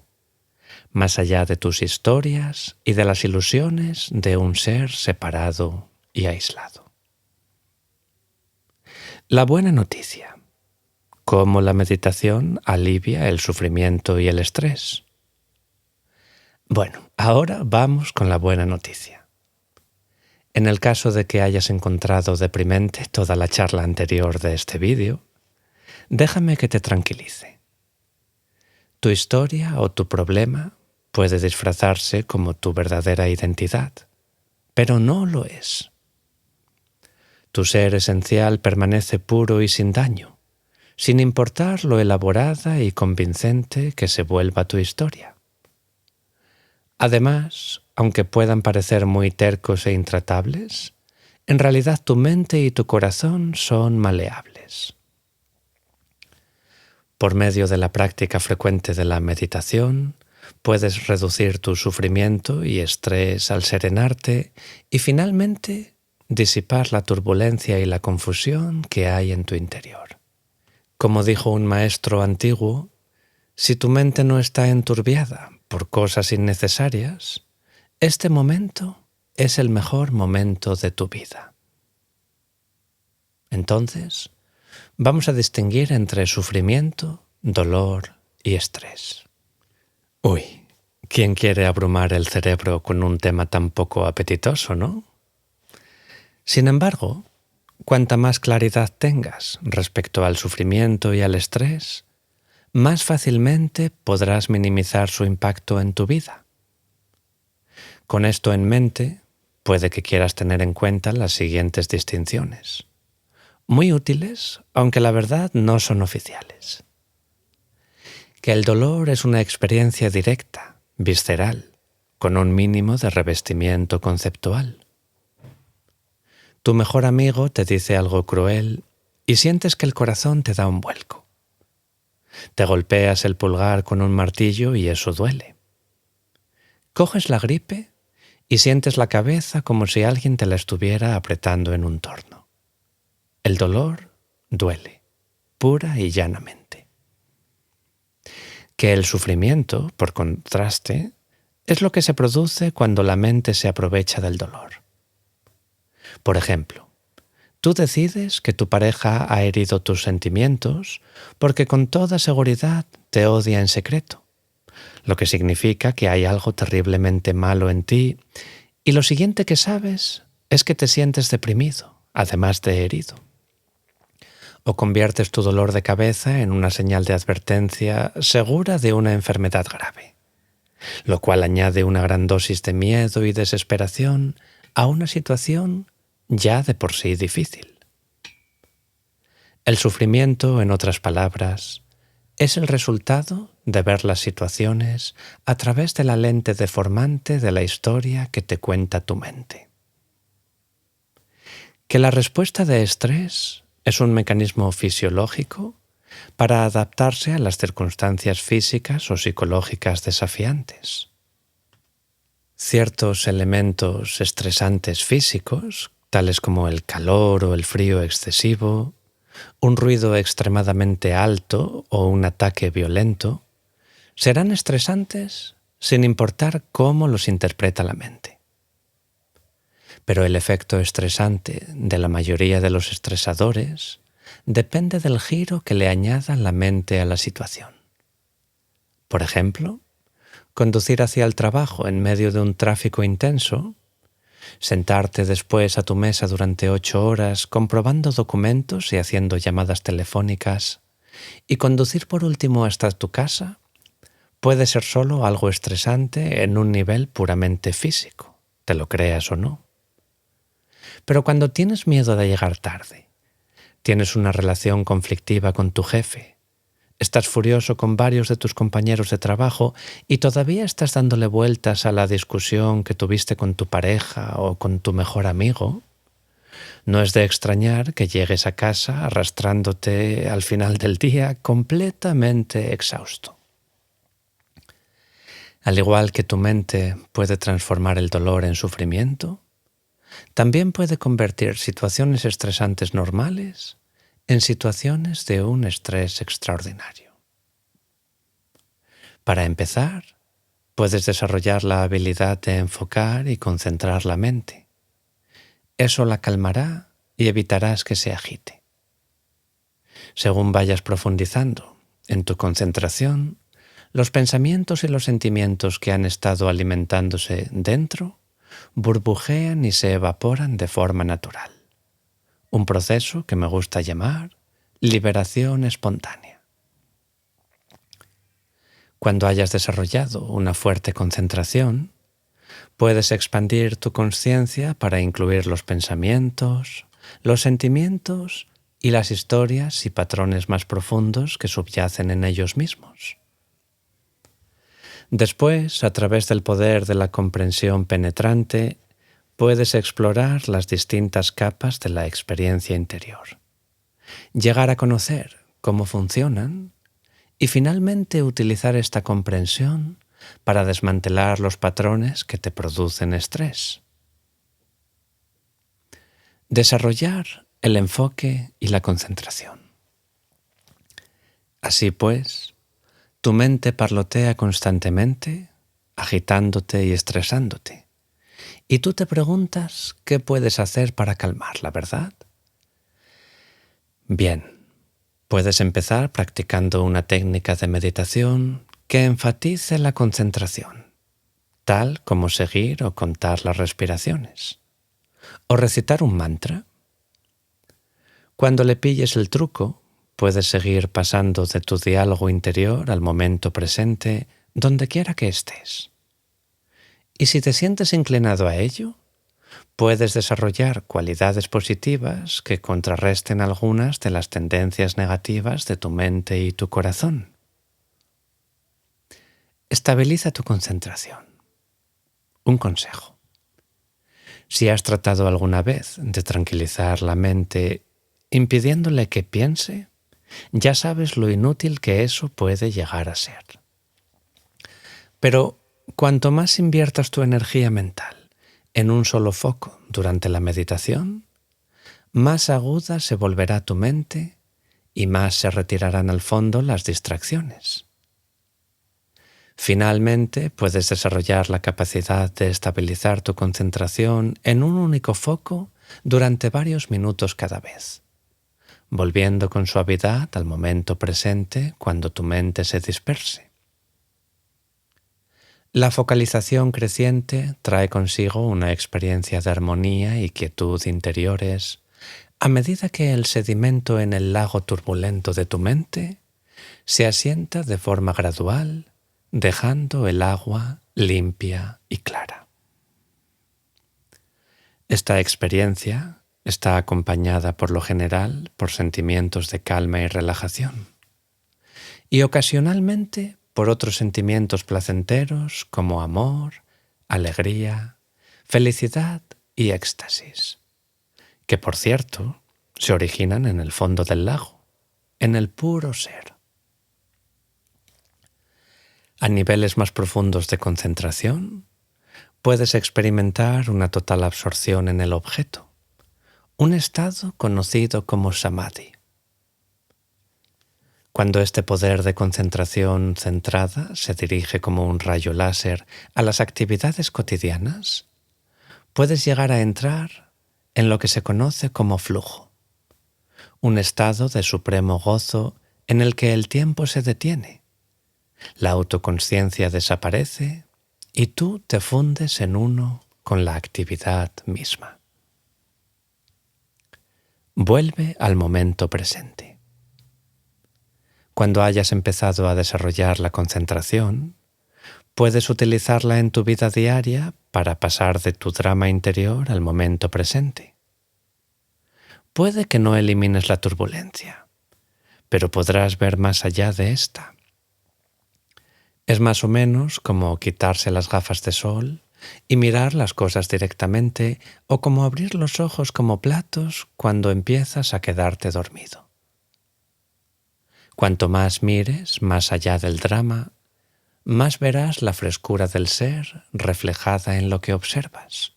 A: más allá de tus historias y de las ilusiones de un ser separado y aislado. La buena noticia: cómo la meditación alivia el sufrimiento y el estrés. Bueno, ahora vamos con la buena noticia. En el caso de que hayas encontrado deprimente toda la charla anterior de este vídeo, déjame que te tranquilice. Tu historia o tu problema puede disfrazarse como tu verdadera identidad, pero no lo es. Tu ser esencial permanece puro y sin daño, sin importar lo elaborada y convincente que se vuelva tu historia. Además, aunque puedan parecer muy tercos e intratables, en realidad tu mente y tu corazón son maleables. Por medio de la práctica frecuente de la meditación, puedes reducir tu sufrimiento y estrés al serenarte y finalmente disipar la turbulencia y la confusión que hay en tu interior. Como dijo un maestro antiguo, si tu mente no está enturbiada por cosas innecesarias, este momento es el mejor momento de tu vida. Entonces, vamos a distinguir entre sufrimiento, dolor y estrés. Uy, ¿quién quiere abrumar el cerebro con un tema tan poco apetitoso, no? Sin embargo, cuanta más claridad tengas respecto al sufrimiento y al estrés, más fácilmente podrás minimizar su impacto en tu vida. Con esto en mente, puede que quieras tener en cuenta las siguientes distinciones, muy útiles, aunque la verdad no son oficiales. Que el dolor es una experiencia directa, visceral, con un mínimo de revestimiento conceptual. Tu mejor amigo te dice algo cruel y sientes que el corazón te da un vuelco. Te golpeas el pulgar con un martillo y eso duele. Coges la gripe y sientes la cabeza como si alguien te la estuviera apretando en un torno. El dolor duele, pura y llanamente. Que el sufrimiento, por contraste, es lo que se produce cuando la mente se aprovecha del dolor. Por ejemplo, tú decides que tu pareja ha herido tus sentimientos porque con toda seguridad te odia en secreto, lo que significa que hay algo terriblemente malo en ti y lo siguiente que sabes es que te sientes deprimido, además de herido. O conviertes tu dolor de cabeza en una señal de advertencia segura de una enfermedad grave, lo cual añade una gran dosis de miedo y desesperación a una situación ya de por sí difícil. El sufrimiento, en otras palabras, es el resultado de ver las situaciones a través de la lente deformante de la historia que te cuenta tu mente. Que la respuesta de estrés es un mecanismo fisiológico para adaptarse a las circunstancias físicas o psicológicas desafiantes. Ciertos elementos estresantes físicos, tales como el calor o el frío excesivo, un ruido extremadamente alto o un ataque violento, serán estresantes sin importar cómo los interpreta la mente. Pero el efecto estresante de la mayoría de los estresadores depende del giro que le añada la mente a la situación. Por ejemplo, conducir hacia el trabajo en medio de un tráfico intenso, sentarte después a tu mesa durante 8 horas comprobando documentos y haciendo llamadas telefónicas, y conducir por último hasta tu casa, puede ser solo algo estresante en un nivel puramente físico, te lo creas o no. Pero cuando tienes miedo de llegar tarde, tienes una relación conflictiva con tu jefe, estás furioso con varios de tus compañeros de trabajo y todavía estás dándole vueltas a la discusión que tuviste con tu pareja o con tu mejor amigo, no es de extrañar que llegues a casa arrastrándote al final del día completamente exhausto. Al igual que tu mente puede transformar el dolor en sufrimiento, también puede convertir situaciones estresantes normales en situaciones de un estrés extraordinario. Para empezar, Puedes desarrollar la habilidad de enfocar y concentrar la mente. Eso la calmará y evitarás que se agite. Según vayas profundizando en tu concentración, los pensamientos y los sentimientos que han estado alimentándose dentro burbujean y se evaporan de forma natural. Un proceso que me gusta llamar liberación espontánea. Cuando hayas desarrollado una fuerte concentración, puedes expandir tu conciencia para incluir los pensamientos, los sentimientos y las historias y patrones más profundos que subyacen en ellos mismos. Después, a través del poder de la comprensión penetrante, puedes explorar las distintas capas de la experiencia interior, llegar a conocer cómo funcionan y finalmente utilizar esta comprensión para desmantelar los patrones que te producen estrés. Desarrollar el enfoque y la concentración. Así pues, tu mente parlotea constantemente, agitándote y estresándote. Y tú te preguntas qué puedes hacer para calmarla, ¿verdad? Bien, puedes empezar practicando una técnica de meditación que enfatice la concentración, tal como seguir o contar las respiraciones, o recitar un mantra. Cuando le pilles el truco, puedes seguir pasando de tu diálogo interior al momento presente, donde quiera que estés. Y si te sientes inclinado a ello, puedes desarrollar cualidades positivas que contrarresten algunas de las tendencias negativas de tu mente y tu corazón. Estabiliza tu concentración. Un consejo. Si has tratado alguna vez de tranquilizar la mente impidiéndole que piense, ya sabes lo inútil que eso puede llegar a ser. Pero cuanto más inviertas tu energía mental en un solo foco durante la meditación, más aguda se volverá tu mente y más se retirarán al fondo las distracciones. Finalmente, puedes desarrollar la capacidad de estabilizar tu concentración en un único foco durante varios minutos cada vez, volviendo con suavidad al momento presente cuando tu mente se disperse. La focalización creciente trae consigo una experiencia de armonía y quietud interiores a medida que el sedimento en el lago turbulento de tu mente se asienta de forma gradual, dejando el agua limpia y clara. Esta experiencia está acompañada por lo general por sentimientos de calma y relajación, y ocasionalmente por otros sentimientos placenteros como amor, alegría, felicidad y éxtasis, que por cierto se originan en el fondo del lago, en el puro ser. A niveles más profundos de concentración, puedes experimentar una total absorción en el objeto, un estado conocido como samadhi. Cuando este poder de concentración centrada se dirige como un rayo láser a las actividades cotidianas, puedes llegar a entrar en lo que se conoce como flujo, un estado de supremo gozo en el que el tiempo se detiene, la autoconsciencia desaparece y tú te fundes en uno con la actividad misma. Vuelve al momento presente. Cuando hayas empezado a desarrollar la concentración, puedes utilizarla en tu vida diaria para pasar de tu drama interior al momento presente. Puede que no elimines la turbulencia, pero podrás ver más allá de esta. Es más o menos como quitarse las gafas de sol y mirar las cosas directamente, o como abrir los ojos como platos cuando empiezas a quedarte dormido. Cuanto más mires más allá del drama, más verás la frescura del ser reflejada en lo que observas.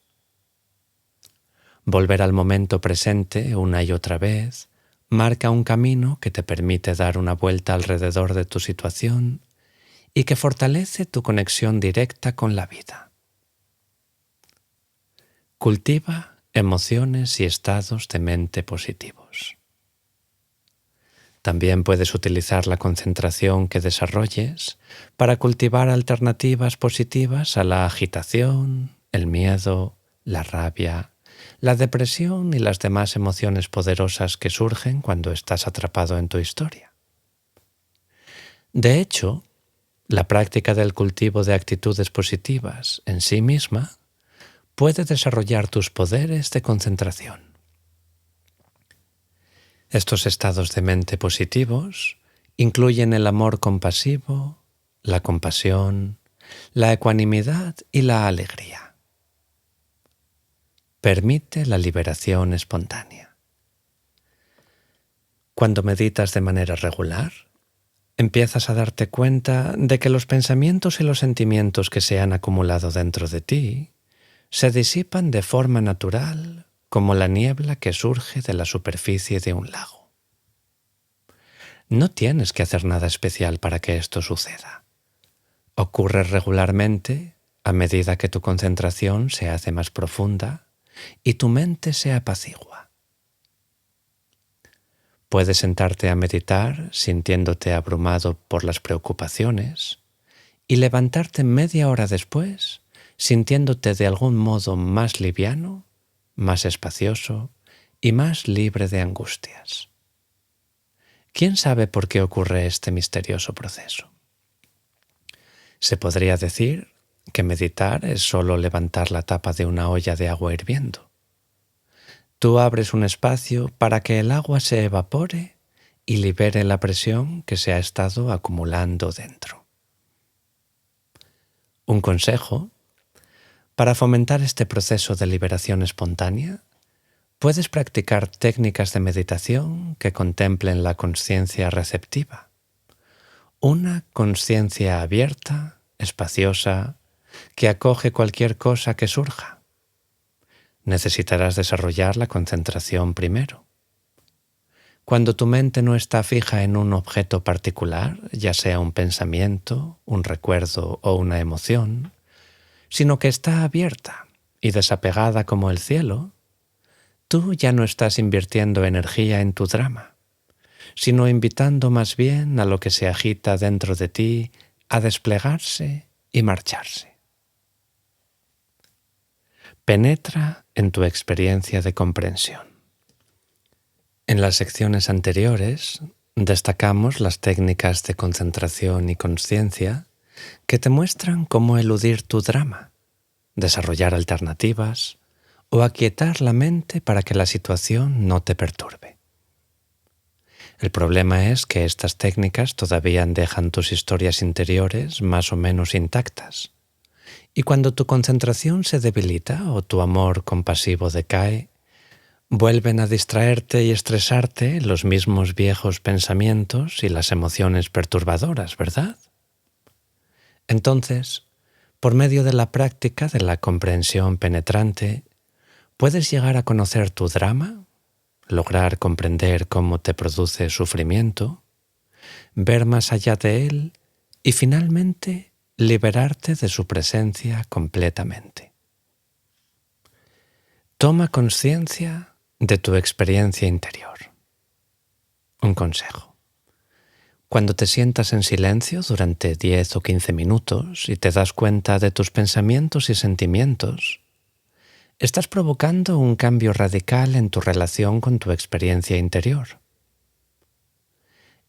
A: Volver al momento presente una y otra vez marca un camino que te permite dar una vuelta alrededor de tu situación y que fortalece tu conexión directa con la vida. Cultiva emociones y estados de mente positivos. También puedes utilizar la concentración que desarrolles para cultivar alternativas positivas a la agitación, el miedo, la rabia, la depresión y las demás emociones poderosas que surgen cuando estás atrapado en tu historia. De hecho, la práctica del cultivo de actitudes positivas en sí misma puede desarrollar tus poderes de concentración. Estos estados de mente positivos incluyen el amor compasivo, la compasión, la ecuanimidad y la alegría. Permite la liberación espontánea. Cuando meditas de manera regular, empiezas a darte cuenta de que los pensamientos y los sentimientos que se han acumulado dentro de ti se disipan de forma natural, como la niebla que surge de la superficie de un lago. No tienes que hacer nada especial para que esto suceda. Ocurre regularmente a medida que tu concentración se hace más profunda y tu mente se apacigua. Puedes sentarte a meditar sintiéndote abrumado por las preocupaciones y levantarte media hora después sintiéndote de algún modo más liviano, más espacioso y más libre de angustias. ¿Quién sabe por qué ocurre este misterioso proceso? Se podría decir que meditar es solo levantar la tapa de una olla de agua hirviendo. Tú abres un espacio para que el agua se evapore y libere la presión que se ha estado acumulando dentro. Un consejo: para fomentar este proceso de liberación espontánea, puedes practicar técnicas de meditación que contemplen la consciencia receptiva. Una consciencia abierta, espaciosa, que acoge cualquier cosa que surja. Necesitarás desarrollar la concentración primero. Cuando tu mente no está fija en un objeto particular, ya sea un pensamiento, un recuerdo o una emoción, sino que está abierta y desapegada como el cielo, tú ya no estás invirtiendo energía en tu drama, sino invitando más bien a lo que se agita dentro de ti a desplegarse y marcharse. Penetra en tu experiencia de comprensión. En las secciones anteriores destacamos las técnicas de concentración y consciencia que te muestran cómo eludir tu drama, desarrollar alternativas o aquietar la mente para que la situación no te perturbe. El problema es que estas técnicas todavía dejan tus historias interiores más o menos intactas, y cuando tu concentración se debilita o tu amor compasivo decae, vuelven a distraerte y estresarte los mismos viejos pensamientos y las emociones perturbadoras, ¿verdad? Entonces, por medio de la práctica de la comprensión penetrante, puedes llegar a conocer tu drama, lograr comprender cómo te produce sufrimiento, ver más allá de él y finalmente liberarte de su presencia completamente. Toma conciencia de tu experiencia interior. Un consejo: cuando te sientas en silencio durante 10 o 15 minutos y te das cuenta de tus pensamientos y sentimientos, estás provocando un cambio radical en tu relación con tu experiencia interior.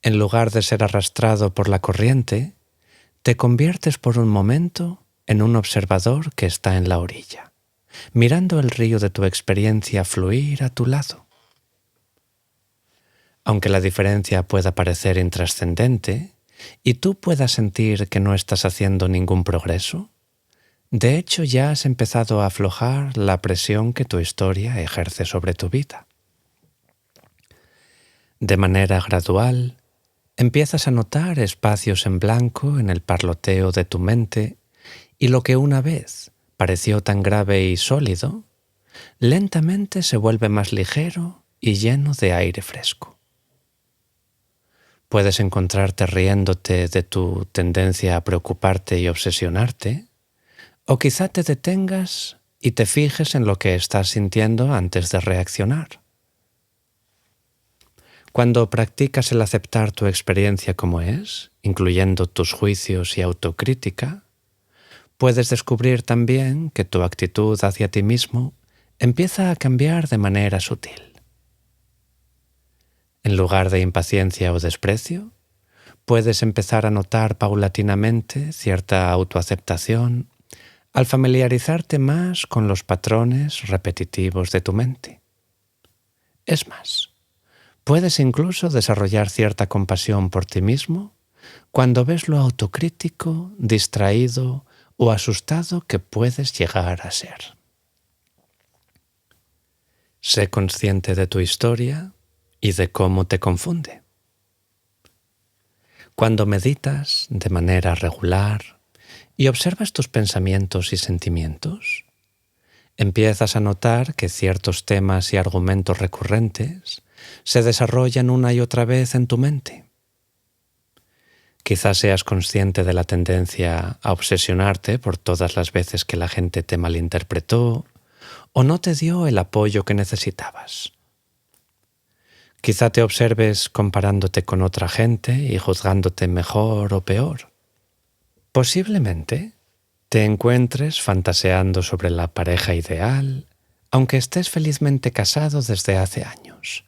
A: En lugar de ser arrastrado por la corriente, te conviertes por un momento en un observador que está en la orilla, mirando el río de tu experiencia fluir a tu lado. Aunque la diferencia pueda parecer intrascendente y tú puedas sentir que no estás haciendo ningún progreso, de hecho ya has empezado a aflojar la presión que tu historia ejerce sobre tu vida. De manera gradual, empiezas a notar espacios en blanco en el parloteo de tu mente y lo que una vez pareció tan grave y sólido, lentamente se vuelve más ligero y lleno de aire fresco. Puedes encontrarte riéndote de tu tendencia a preocuparte y obsesionarte, o quizá te detengas y te fijes en lo que estás sintiendo antes de reaccionar. Cuando practicas el aceptar tu experiencia como es, incluyendo tus juicios y autocrítica, puedes descubrir también que tu actitud hacia ti mismo empieza a cambiar de manera sutil. En lugar de impaciencia o desprecio, puedes empezar a notar paulatinamente cierta autoaceptación al familiarizarte más con los patrones repetitivos de tu mente. Es más, puedes incluso desarrollar cierta compasión por ti mismo cuando ves lo autocrítico, distraído o asustado que puedes llegar a ser. Sé consciente de tu historia y de cómo te confunde. Cuando meditas de manera regular y observas tus pensamientos y sentimientos, empiezas a notar que ciertos temas y argumentos recurrentes se desarrollan una y otra vez en tu mente. Quizás seas consciente de la tendencia a obsesionarte por todas las veces que la gente te malinterpretó o no te dio el apoyo que necesitabas. Quizá te observes comparándote con otra gente y juzgándote mejor o peor. Posiblemente te encuentres fantaseando sobre la pareja ideal, aunque estés felizmente casado desde hace años.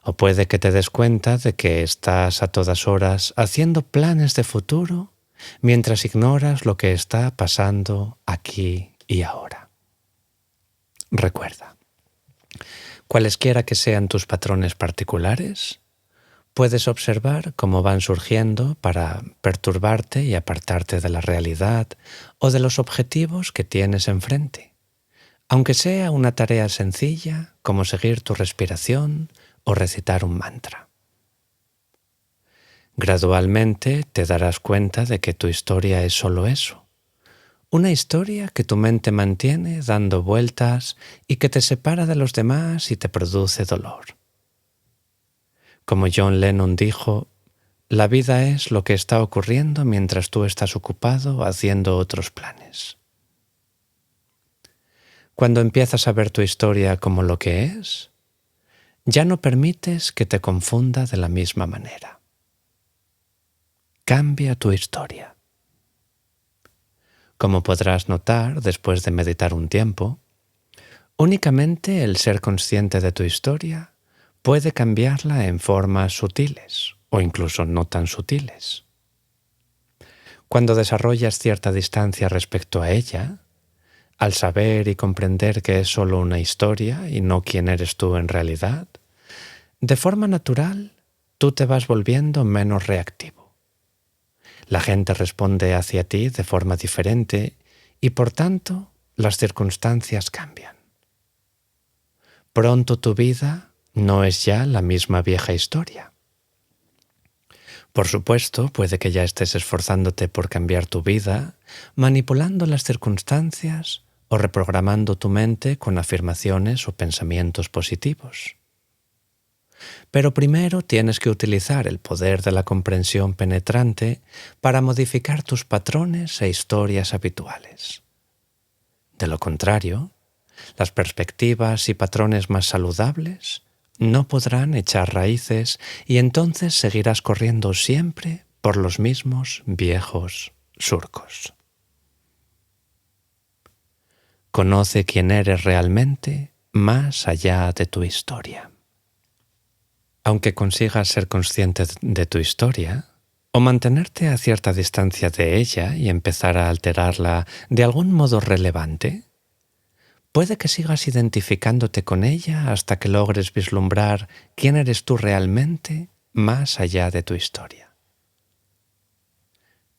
A: O puede que te des cuenta de que estás a todas horas haciendo planes de futuro mientras ignoras lo que está pasando aquí y ahora. Recuerda, cualesquiera que sean tus patrones particulares, puedes observar cómo van surgiendo para perturbarte y apartarte de la realidad o de los objetivos que tienes enfrente, aunque sea una tarea sencilla como seguir tu respiración o recitar un mantra. Gradualmente te darás cuenta de que tu historia es solo eso, una historia que tu mente mantiene dando vueltas y que te separa de los demás y te produce dolor. Como John Lennon dijo, la vida es lo que está ocurriendo mientras tú estás ocupado haciendo otros planes. Cuando empiezas a ver tu historia como lo que es, ya no permites que te confunda de la misma manera. Cambia tu historia. Como podrás notar después de meditar un tiempo, únicamente el ser consciente de tu historia puede cambiarla en formas sutiles o incluso no tan sutiles. Cuando desarrollas cierta distancia respecto a ella, al saber y comprender que es solo una historia y no quién eres tú en realidad, de forma natural tú te vas volviendo menos reactivo. La gente responde hacia ti de forma diferente y por tanto las circunstancias cambian. Pronto tu vida no es ya la misma vieja historia. Por supuesto, puede que ya estés esforzándote por cambiar tu vida, manipulando las circunstancias o reprogramando tu mente con afirmaciones o pensamientos positivos. Pero primero tienes que utilizar el poder de la comprensión penetrante para modificar tus patrones e historias habituales. De lo contrario, las perspectivas y patrones más saludables no podrán echar raíces y entonces seguirás corriendo siempre por los mismos viejos surcos. Conoce quién eres realmente más allá de tu historia. Aunque consigas ser consciente de tu historia, o mantenerte a cierta distancia de ella y empezar a alterarla de algún modo relevante, puede que sigas identificándote con ella hasta que logres vislumbrar quién eres tú realmente más allá de tu historia.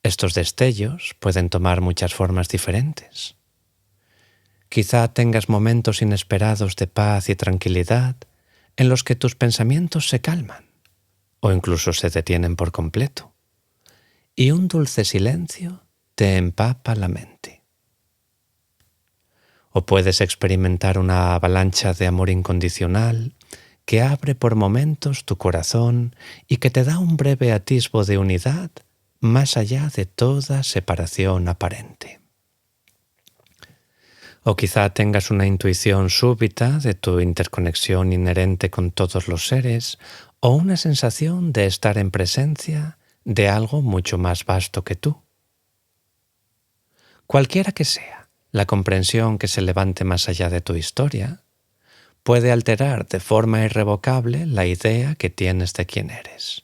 A: Estos destellos pueden tomar muchas formas diferentes. Quizá tengas momentos inesperados de paz y tranquilidad en los que tus pensamientos se calman o incluso se detienen por completo, y un dulce silencio te empapa la mente. O puedes experimentar una avalancha de amor incondicional que abre por momentos tu corazón y que te da un breve atisbo de unidad más allá de toda separación aparente. O quizá tengas una intuición súbita de tu interconexión inherente con todos los seres, o una sensación de estar en presencia de algo mucho más vasto que tú. Cualquiera que sea la comprensión que se levante más allá de tu historia, puede alterar de forma irrevocable la idea que tienes de quién eres.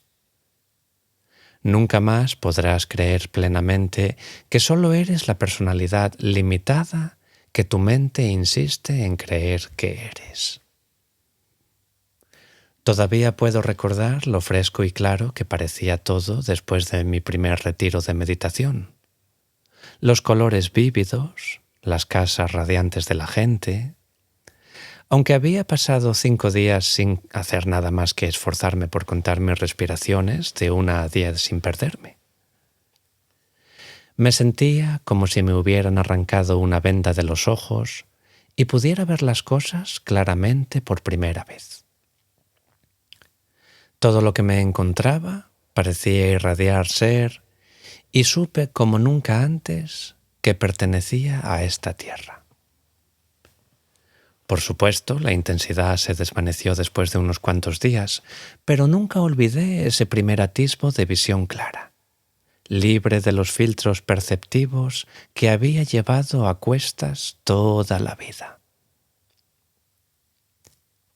A: Nunca más podrás creer plenamente que solo eres la personalidad limitada que tu mente insiste en creer que eres. Todavía puedo recordar lo fresco y claro que parecía todo después de mi primer retiro de meditación. Los colores vívidos, las casas radiantes de la gente. Aunque había pasado 5 días sin hacer nada más que esforzarme por contar mis respiraciones de 1 a 10 sin perderme. Me sentía como si me hubieran arrancado una venda de los ojos y pudiera ver las cosas claramente por primera vez. Todo lo que me encontraba parecía irradiar ser y supe como nunca antes que pertenecía a esta tierra. Por supuesto, la intensidad se desvaneció después de unos cuantos días, pero nunca olvidé ese primer atisbo de visión clara, libre de los filtros perceptivos que había llevado a cuestas toda la vida.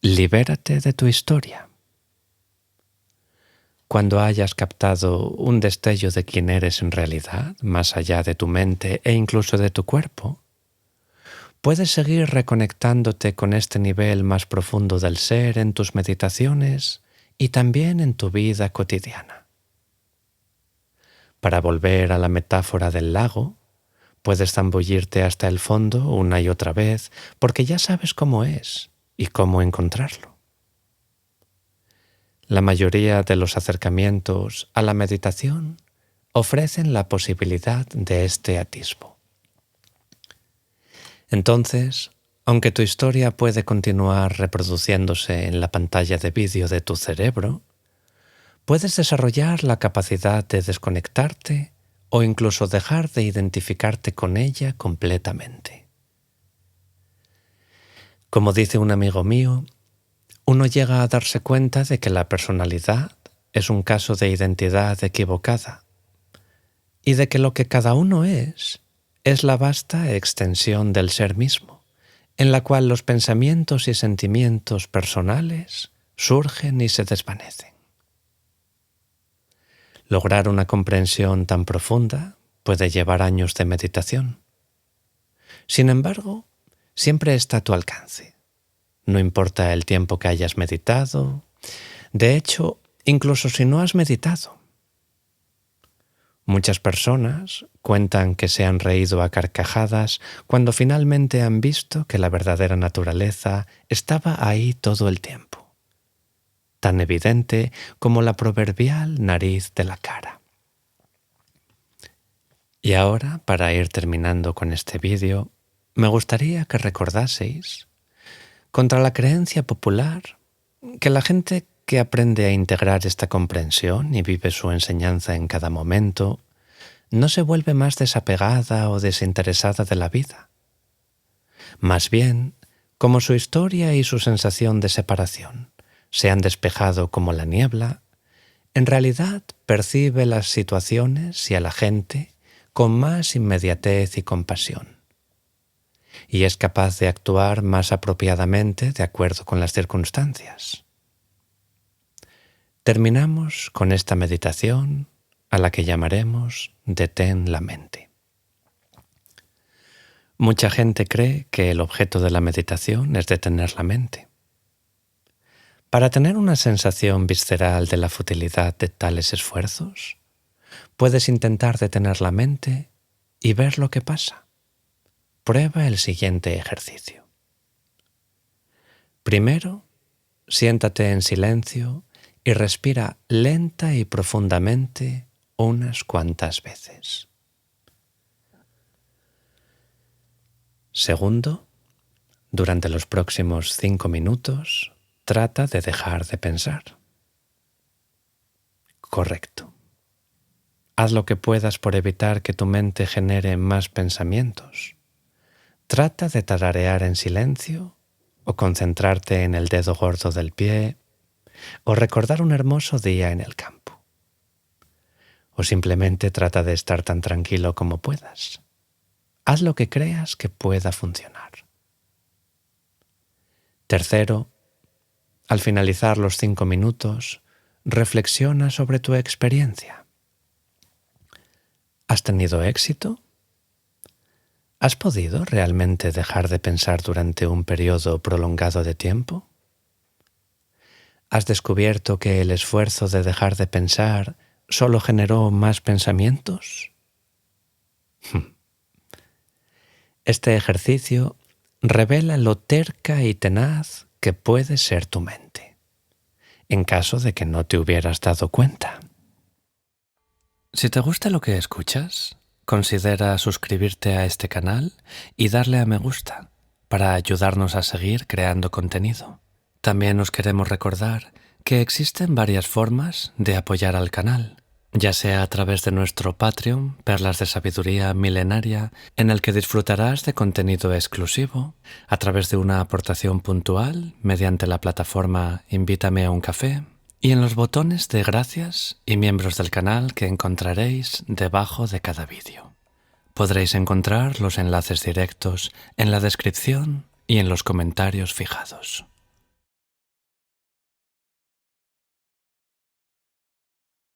A: Libérate de tu historia. Cuando hayas captado un destello de quién eres en realidad, más allá de tu mente e incluso de tu cuerpo, puedes seguir reconectándote con este nivel más profundo del ser en tus meditaciones y también en tu vida cotidiana. Para volver a la metáfora del lago, puedes zambullirte hasta el fondo una y otra vez porque ya sabes cómo es y cómo encontrarlo. La mayoría de los acercamientos a la meditación ofrecen la posibilidad de este atisbo. Entonces, aunque tu historia puede continuar reproduciéndose en la pantalla de vídeo de tu cerebro, puedes desarrollar la capacidad de desconectarte o incluso dejar de identificarte con ella completamente. Como dice un amigo mío, uno llega a darse cuenta de que la personalidad es un caso de identidad equivocada y de que lo que cada uno es la vasta extensión del ser mismo, en la cual los pensamientos y sentimientos personales surgen y se desvanecen. Lograr una comprensión tan profunda puede llevar años de meditación. Sin embargo, siempre está a tu alcance. No importa el tiempo que hayas meditado. De hecho, incluso si no has meditado. Muchas personas cuentan que se han reído a carcajadas cuando finalmente han visto que la verdadera naturaleza estaba ahí todo el tiempo, tan evidente como la proverbial nariz de la cara. Y ahora, para ir terminando con este vídeo, me gustaría que recordaseis, contra la creencia popular, que la gente que aprende a integrar esta comprensión y vive su enseñanza en cada momento, no se vuelve más desapegada o desinteresada de la vida. Más bien, como su historia y su sensación de separación se han despejado como la niebla, en realidad percibe las situaciones y a la gente con más inmediatez y compasión. Y es capaz de actuar más apropiadamente de acuerdo con las circunstancias. Terminamos con esta meditación a la que llamaremos Detén la mente. Mucha gente cree que el objeto de la meditación es detener la mente. Para tener una sensación visceral de la futilidad de tales esfuerzos, puedes intentar detener la mente y ver lo que pasa. Prueba el siguiente ejercicio. Primero, siéntate en silencio y respira lenta y profundamente unas cuantas veces. Segundo, durante los próximos 5 minutos, trata de dejar de pensar. Correcto. Haz lo que puedas por evitar que tu mente genere más pensamientos. Trata de tararear en silencio o concentrarte en el dedo gordo del pie o recordar un hermoso día en el campo. O simplemente trata de estar tan tranquilo como puedas. Haz lo que creas que pueda funcionar. Tercero, al finalizar los 5 minutos, reflexiona sobre tu experiencia. ¿Has tenido éxito? ¿Has podido realmente dejar de pensar durante un periodo prolongado de tiempo? ¿Has descubierto que el esfuerzo de dejar de pensar solo generó más pensamientos? Este ejercicio revela lo terca y tenaz que puede ser tu mente, en caso de que no te hubieras dado cuenta. Si te gusta lo que escuchas, considera suscribirte a este canal y darle a me gusta para ayudarnos a seguir creando contenido. También os queremos recordar que existen varias formas de apoyar al canal, ya sea a través de nuestro Patreon, Perlas de Sabiduría Milenaria, en el que disfrutarás de contenido exclusivo, a través de una aportación puntual mediante la plataforma Invítame a un café, y en los botones de gracias y miembros del canal que encontraréis debajo de cada vídeo. Podréis encontrar los enlaces directos en la descripción y en los comentarios fijados.